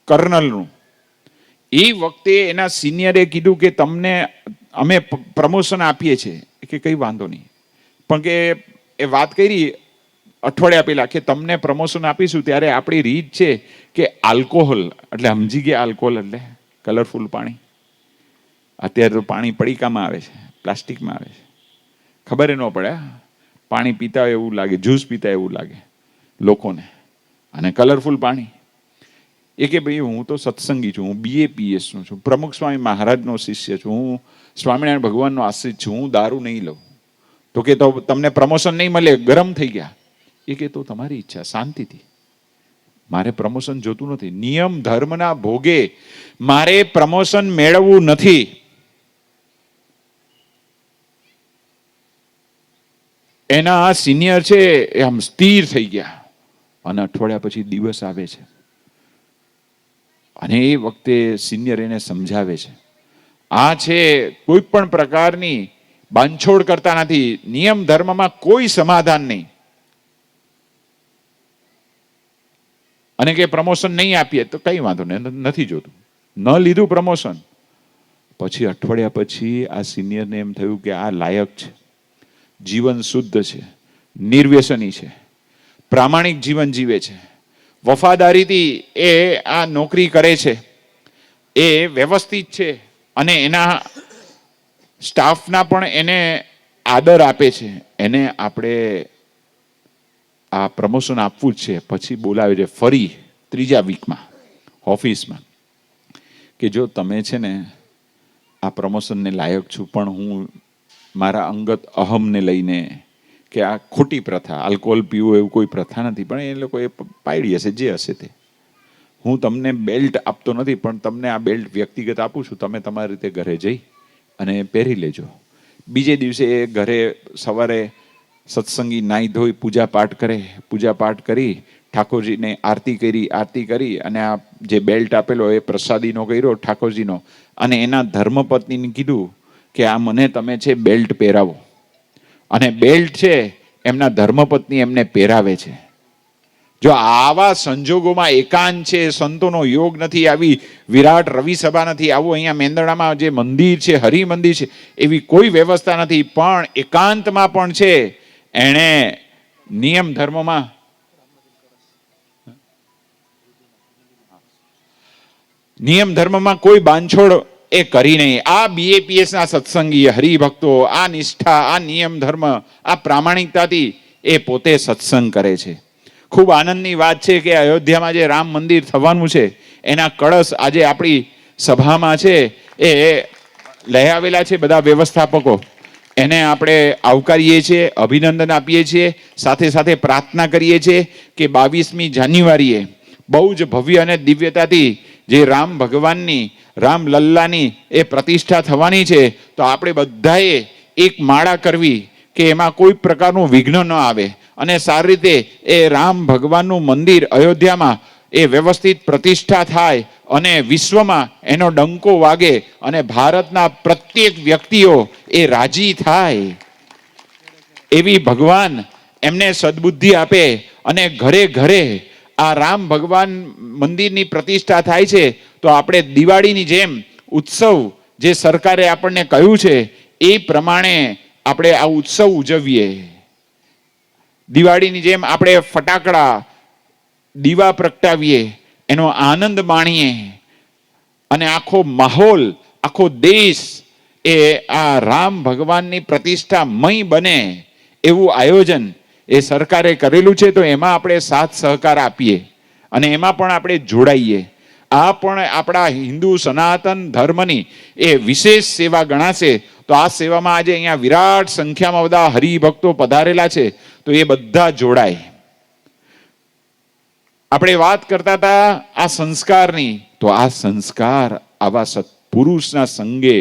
કર્નલનું. એ વખતે એના સિનિયરે કીધું કે તમને અમે પ્રમોશન આપીએ છીએ. કે કંઈ વાંધો નહીં, પણ કે એ વાત કરી અઠવાડિયા પહેલા કે તમને પ્રમોશન આપીશું ત્યારે આપણી રીત છે કે આલ્કોહોલ, એટલે સમજી ગયા આલ્કોહોલ એટલે કલરફુલ પાણી. અત્યારે તો પાણી પડીકામાં આવે છે, પ્લાસ્ટિકમાં આવે છે, ખબર ન પડે. પાણી પીતા હોય એવું લાગે, જ્યુસ પીતા એવું લાગે લોકોને, અને કલરફુલ પાણી. એ કે ભાઈ હું તો સત્સંગી છું, હું BAPS નો છું, પ્રમુખ સ્વામી મહારાજનો શિષ્ય છું, હું સ્વામિનારાયણ ભગવાનનો આશ્રિત છું, હું દારૂ નહીં લઉં. તો કે તો તમને પ્રમોશન નહીં મળે, ગરમ થઈ ગયા. એ કે તો તમારી ઈચ્છા, શાંતિથી, મારે પ્રમોશન જોતું નથી. નિયમ ધર્મના ભોગે મારે પ્રમોશન મેળવવું નથી. એના સિનિયર છે એ આમ સ્થિર થઈ ગયા અને અઠવાડિયા પછી દિવસ આવે છે અને એ વખતે સિનિયર એને સમજાવે છે, આ છે કોઈ પણ પ્રકારની બાંધછોડ કરતા નથી, નિયમ ધર્મમાં કોઈ સમાધાન નહીં, અને કે પ્રમોશન નહીં આપીએ તો કઈ વાંધો નહીં, નથી જોતું. ન લીધું પ્રમોશન. પછી અઠવાડિયા પછી આ સિનિયરને એમ થયું કે આ લાયક છે, જીવન શુદ્ધ છે, નિર્વ્યસની છે, પ્રામાણિક જીવન જીવે છે, વફાદારીથી એ આ નોકરી કરે છે, એ વ્યવસ્થિત છે, અને એના સ્ટાફના પણ એને આદર આપે છે. એને આપણે આ પ્રમોશન આપવું જ છે. પછી બોલાવે છે ફરી ત્રીજા વીકમાં ઓફિસમાં કે જો તમે છે ને આ પ્રમોશનને લાયક છું, પણ હું મારા અંગત અહમને લઈને કે આ ખોટી પ્રથા, આલ્કોહોલ પીવું એવું કોઈ પ્રથા નથી, પણ એ લોકોએ પાડી હશે, જે હશે તે. હું તમને બેલ્ટ આપતો નથી, પણ તમને આ બેલ્ટ વ્યક્તિગત આપું છું, તમે તમારી રીતે ઘરે જઈ અને પહેરી લેજો. બીજે દિવસે એ ઘરે સવારે સત્સંગી નાહી ધોઈ પૂજા પાઠ કરે, પૂજા પાઠ કરી ઠાકોરજીને આરતી કરી અને આ જે બેલ્ટ આપેલો એ પ્રસાદીનો કર્યો ઠાકોરજીનો, અને એના ધર્મપત્નીને કીધું કે આ મને તમે છે બેલ્ટ પહેરાવો. અને બેલ્ટ છે એમના ધર્મપત્ની એમને પહેરાવે છે. જો આવા સંજોગોમાં એકાંત છે, સંતોનો યોગ નથી, આવી વિરાટ રવિ સભા નથી, આવું અહીંયા મેંદરડામાં જે મંદિર છે, હરિ મંદિર છે, એવી કોઈ વ્યવસ્થા નથી, પણ એકાંતમાં પણ છે એણે નિયમ ધર્મમાં કોઈ બાંધછોડ એ કરી નહીં. આ BAPS ના સત્સંગી હરિભક્તો આ નિષ્ઠા, આ નિયમ ધર્મ, આ પ્રામાણિકતાથી એ પોતે સત્સંગ કરે છે. ખૂબ આનંદની વાત છે કે અયોધ્યામાં જે રામ મંદિર થવાનું છે એના કળશ આજે આપણી સભામાં છે એ લઈ આવેલા છે બધા વ્યવસ્થાપકો. એને આપણે આવકારીએ છીએ, અભિનંદન આપીએ છીએ, સાથે સાથે પ્રાર્થના કરીએ છીએ કે 22મી જાન્યુઆરીએ બહુ જ ભવ્ય અને દિવ્યતાથી જે રામ ભગવાનની, રામ લલ્લાની એ પ્રતિષ્ઠા થવાની છે, તો આપણે બધાએ એક માળા કરવી કે એમાં કોઈ પ્રકારનું વિઘ્ન ન આવે અને સારી રીતે એ રામ ભગવાનનું મંદિર અયોધ્યામાં એ વ્યવસ્થિત પ્રતિષ્ઠા થાય અને વિશ્વમાં એનો ડંકો વાગે અને ભારતના પ્રત્યેક વ્યક્તિઓ એ રાજી થાય એવી ભગવાન એમને સદબુદ્ધિ આપે અને ઘરે ઘરે આ રામ ભગવાન મંદિરની પ્રતિષ્ઠા થાય છે તો આપણે દિવાળીની જેમ ઉત્સવ જે સરકારે આપણને કહ્યું છે એ પ્રમાણે આપણે આ ઉત્સવ ઉજવીએ. દિવાળીની જેમ આપણે ફટાકડા દીવા પ્રગટાવીએ, એનો આનંદ માણીએ અને આખો માહોલ આખો દેશ એ આ રામ ભગવાનની પ્રતિષ્ઠામય બને એવું આયોજન એ સરકારે કરેલું છે. તો એમાં આપણે સાથ સહકાર આપીએ અને એમાં પણ આપણે જોડાઈએ. આ પણ આપણા હિન્દુ સનાતન ધર્મની એ વિશેષ સેવા ગણાશે. તો આ સેવામાં આજે અહીંયા વિરાટ સંખ્યામાં બધા હરિભક્તો પધારેલા છે, તો એ બધા જોડાય. આપણે વાત કરતા હતા આ સંસ્કારની, તો આ સંસ્કાર આવા સત્પુરુષના સંગે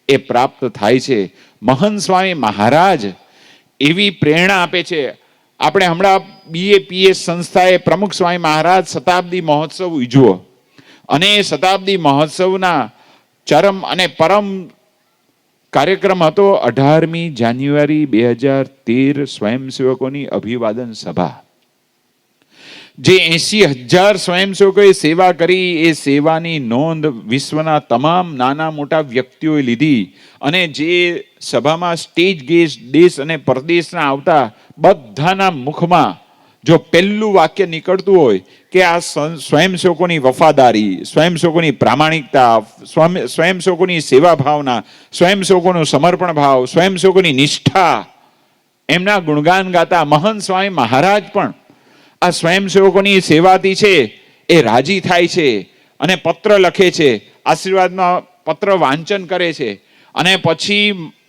એ પ્રાપ્ત થાય છે. મહંત સ્વામી મહારાજ એવી પ્રેરણા આપે છે. આપણે હમણાં BAPS સંસ્થાએ પ્રમુખ સ્વામી મહારાજ શતાબ્દી મહોત્સવ ઉજવ્યો અને શતાબ્દી મહોત્સવના ચરમ અને પરમ કાર્યક્રમ હતો 18મી જાન્યુઆરી 2013 સ્વયંસેવકોની અભિવાદન સભા. જે 80,000 સ્વયંસેવકોએ સેવા કરી એ સેવાની નોંધ વિશ્વના તમામ નાના મોટા વ્યક્તિઓએ લીધી અને જે સભામાં સ્ટેજ ગેસ્ટ દેશ અને પરદેશના આવતા બધાના મુખમાં જો પહેલું વાક્ય નીકળતું હોય કે આ સ્વયંસેવકોની વફાદારી, સ્વયંસેવકોની પ્રામાણિકતા, સ્વયંસેવકોની સેવા ભાવના, સ્વયંસેવકોનો સમર્પણ ભાવ, સ્વયંસેવકોની નિષ્ઠા, એમના ગુણગાન ગાતા મહંત સ્વામી મહારાજ પણ આ સ્વયંસેવકોની સેવાથી છે એ રાજી થાય છે અને પત્ર લખે છે, આશીર્વાદમાં પત્ર વાંચન કરે છે. અને પછી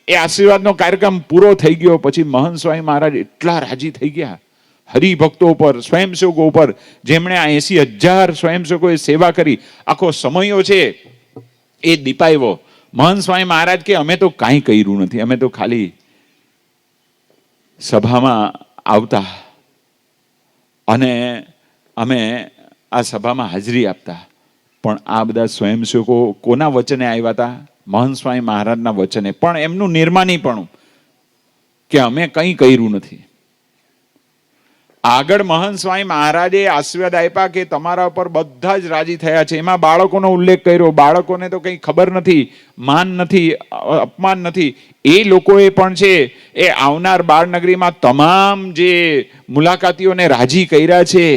એ આશીર્વાદનો કાર્યક્રમ પૂરો થઈ ગયો પછી મહંત સ્વામી મહારાજ એટલા રાજી થઈ ગયા હરિભક્તો ઉપર, સ્વયંસેવકો ઉપર, જેમણે આ 80,000 સ્વયંસેવકોએ સેવા કરી, આખો સમયો છે એ દીપાવ્યો. મહંત સ્વામી મહારાજ કે અમે તો કાંઈ કર્યું નથી, અમે તો ખાલી સભામાં આવતા અને અમે આ સભામાં હાજરી આપતા. પણ આ બધા સ્વયંસેવકો કોના વચને આવ્યા હતા? મહંત સ્વામી મહારાજના વચને. પણ એમનું નિર્માનીપણું કે અમે કંઈ કર્યું નથી. આગળ મહંત સ્વામી મહારાજે આશીર્વાદ આપ્યા કે તમારા ઉપર બધા જ રાજી થયા છે. એમાં બાળકોનો ઉલ્લેખ કર્યો. બાળકોને તો કંઈ ખબર નથી, માન નથી, અપમાન નથી. એ લોકોએ પણ છે એ આવનાર બાળનગરીમાં તમામ જે મુલાકાતીઓને રાજી કર્યા છે.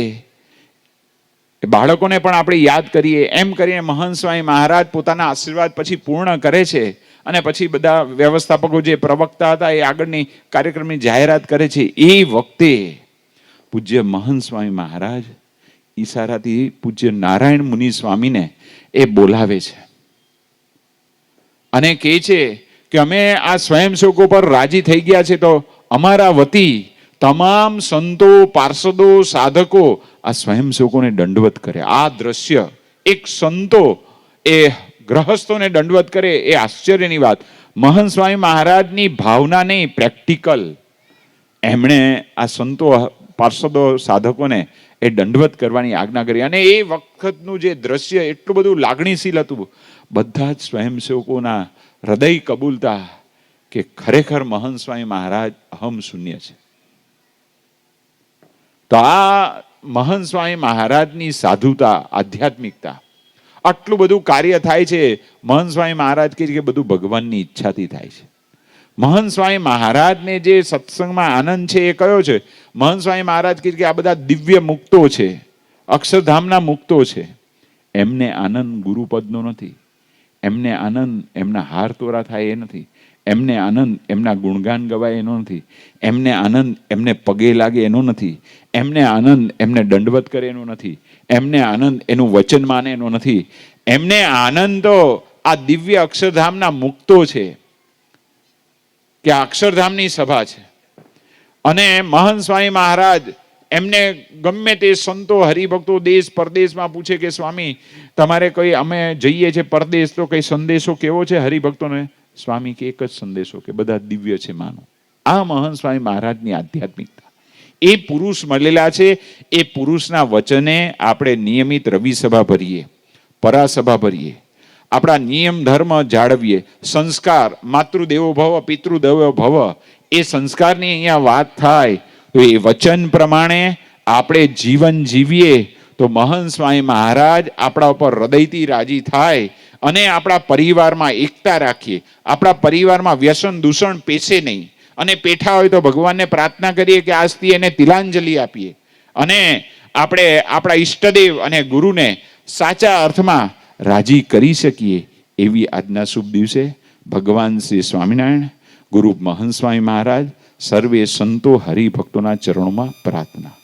બાળકોને પણ આપણે યાદ કરીએ. એમ કરીને મહંત સ્વામી મહારાજ પોતાના આશીર્વાદ પછી પૂર્ણ કરે છે અને પછી બધા વ્યવસ્થાપકો જે પ્રવક્તા હતા એ આગળની કાર્યક્રમની જાહેરાત કરે છે. એ વખતે પૂજ્ય મહંત સ્વામી મહારાજ ઈશારાથી પૂજ્ય નારાયણ મુનિ સ્વામીને એ બોલાવે છે અને કહે છે કે અમે આ સ્વયંસેવકો પર રાજી થઈ ગયા છે, તો અમારા વતી તમામ સંતો, પાર્ષદો, સાધકો આ સ્વયંસેવકોને દંડવત કરે. આ દ્રશ્ય એક સંતો એ ગ્રહસ્થોને દંડવત કરે એ આશ્ચર્યની વાત. મહંત સ્વામી મહારાજની ભાવના નહીં, પ્રેક્ટિકલ એમણે આ સંતો, પાર્ષદો, સાધકોને એ દંડવત કરવાની આજ્ઞા કરી. અને એ વખતનું જે દ્રશ્ય એટલું બધું લાગણીશીલ હતું. બધા જ સ્વયંસેવકોના હૃદય કબૂલતા કે ખરેખર મહંત સ્વામી મહારાજ અહમ શૂન્ય છે. તો આ મહંત સ્વામી મહારાજની સાધુતા, આધ્યાત્મિકતા, આટલું બધું કાર્ય થાય છે. મહંત સ્વામી મહારાજ કહે છે કે બધું ભગવાનની ઈચ્છાથી થાય છે. મહંત સ્વામી મહારાજને જે સત્સંગમાં આનંદ છે એ કયો છે? મહંત સ્વામી મહારાજ કહે કે આ બધા દિવ્ય મુક્તો છે, અક્ષરધામના મુક્તો છે. એમને આનંદ ગુરુપદનો નથી, એમને આનંદ એમના હાર તોરા થાય એ નથી, એમને આનંદ એમના ગુણગાન ગવાય એનો નથી, એમને આનંદ એમને પગે લાગે એનો નથી, એમને આનંદ એમને દંડવત કરે એનો નથી, એમને આનંદ એનું વચન માને એનો નથી. એમને આનંદ તો આ દિવ્ય અક્ષરધામના મુક્તો છે કે આ અક્ષરધામની સભા છે. અને મહંત સ્વામી મહારાજ એમને ગમે તે સંતો, હરિભક્તો દેશ પરદેશમાં પૂછે કે સ્વામી તમારે કોઈ, અમે જઈએ છીએ પરદેશ, તો કઈ સંદેશો કેવો છે હરિભક્તોને? સ્વામી કે એક જ સંદેશો કે બધા દિવ્ય છે માનો. આ મહંત સ્વામી મહારાજની આધ્યાત્મિકતા. એ પુરુષ મળેલા છે. એ પુરુષના વચને આપણે નિયમિત રવિ સભા ભરીએ પરાસભા ભરીએ, આપણા નિયમ ધર્મ જાળવીએ, સંસ્કાર માતૃદેવો ભવ પિતૃદેવો ભવ એ સંસ્કારની અહીંયા વાત થાય તો એ વચન પ્રમાણે આપણે જીવન જીવીએ તો મહંત સ્વામી મહારાજ આપણા ઉપર હૃદયથી રાજી થાય અને આપણા પરિવારમાં એકતા રાખીએ, આપણા પરિવારમાં વ્યસન દૂષણ પેશે નહીં, અને પેઠા હોય તો ભગવાનને પ્રાર્થના કરીએ કે આજથી એને તિલાંજલિ આપીએ અને આપણે આપણા ઈષ્ટદેવ અને ગુરુને સાચા અર્થમાં રાજી કરી શકીએ. એવી આજના શુભ દિવસે ભગવાન શ્રી સ્વામિનારાયણ, ગુરુ મહંત સ્વામી મહારાજ, સર્વે સંતો હરિભક્તોના ચરણોમાં પ્રાર્થના.